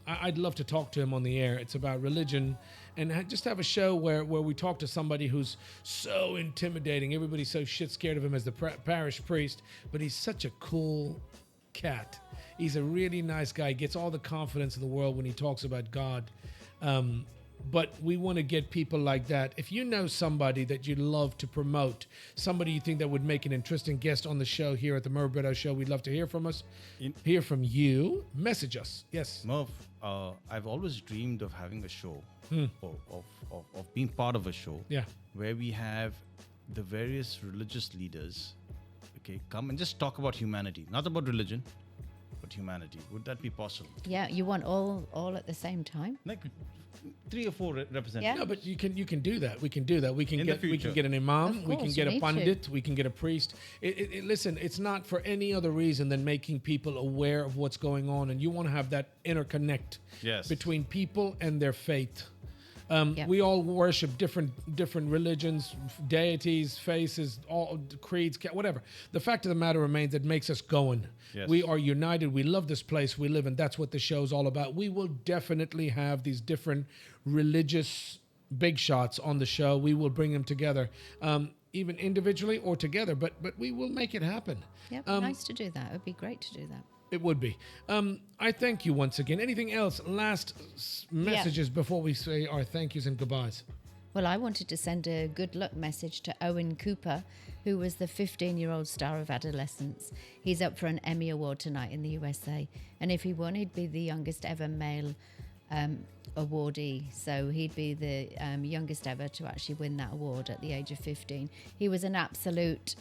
I'd love to talk to him on the air. It's about religion. And just have a show where we talk to somebody who's so intimidating. Everybody's so shit scared of him as the parish priest. But he's such a cool cat. He's a really nice guy. He gets all the confidence in the world when he talks about God. But we want to get people like that. If you know somebody that you'd love to promote, somebody you think that would make an interesting guest on the show here at the Merv Britto Show, we'd love to hear from us. Hear from you. Message us. Yes. Merv, I've always dreamed of having a show, of being part of a show, yeah, where we have the various religious leaders okay, come and just talk about humanity, not about religion, but humanity. Would that be possible? Yeah, you want all at the same time? Like 3 or 4 representatives. Yeah. No, but you can do that. We can do that. We can In the we can future. get an imam. Of We can course, get you a need to. pundit. We can get a priest. Listen, it's not for any other reason than making people aware of what's going on, and you want to have that interconnect Yes. between people and their faith. Yeah. We all worship different religions, deities, faces, all creeds, whatever. The fact of the matter remains, it makes us going. Yes. We are united. We love this place we live in. That's what the show's all about. We will definitely have these different religious big shots on the show. We will bring them together, even individually or together. But we will make it happen. Yeah, it'd be nice to do that. It would be great to do that. It would be. I thank you once again. Anything else? Last messages before we say our thank yous and goodbyes. Well, I wanted to send a good luck message to Owen Cooper, who was the 15-year-old star of adolescence. He's up for an Emmy Award tonight in the USA. And if he won, he'd be the youngest ever male awardee. So he'd be the youngest ever to actually win that award at the age of 15. He was an absolute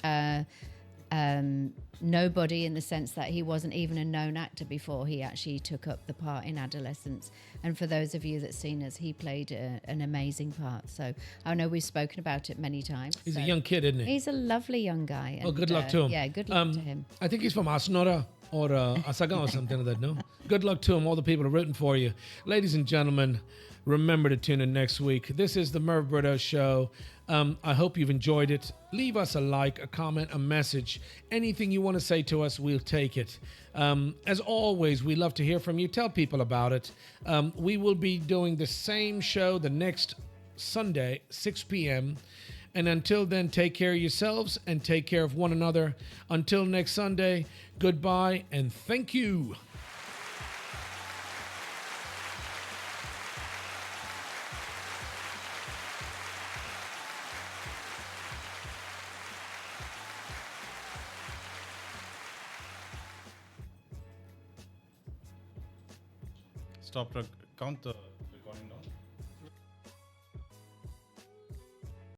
nobody, in the sense that he wasn't even a known actor before he actually took up the part in adolescence. And for those of you that's seen us, he played an amazing part. So I know we've spoken about it many times. He's So a young kid, isn't he? he's a lovely young guy. Well, and, good luck to him. Yeah, good luck to him. I think he's from Asnora or Asagan or something like that, no? Good luck to him. All the people are rooting for you. Ladies and gentlemen, remember to tune in next week. This is the Merv Britto Show. I hope you've enjoyed it. Leave us a like, a comment, a message. Anything you want to say to us, we'll take it. As always, we love to hear from you. Tell people about it. We will be doing the same show the next Sunday, 6 p.m. And until then, take care of yourselves and take care of one another. Until next Sunday, goodbye and thank you. Stop. Count the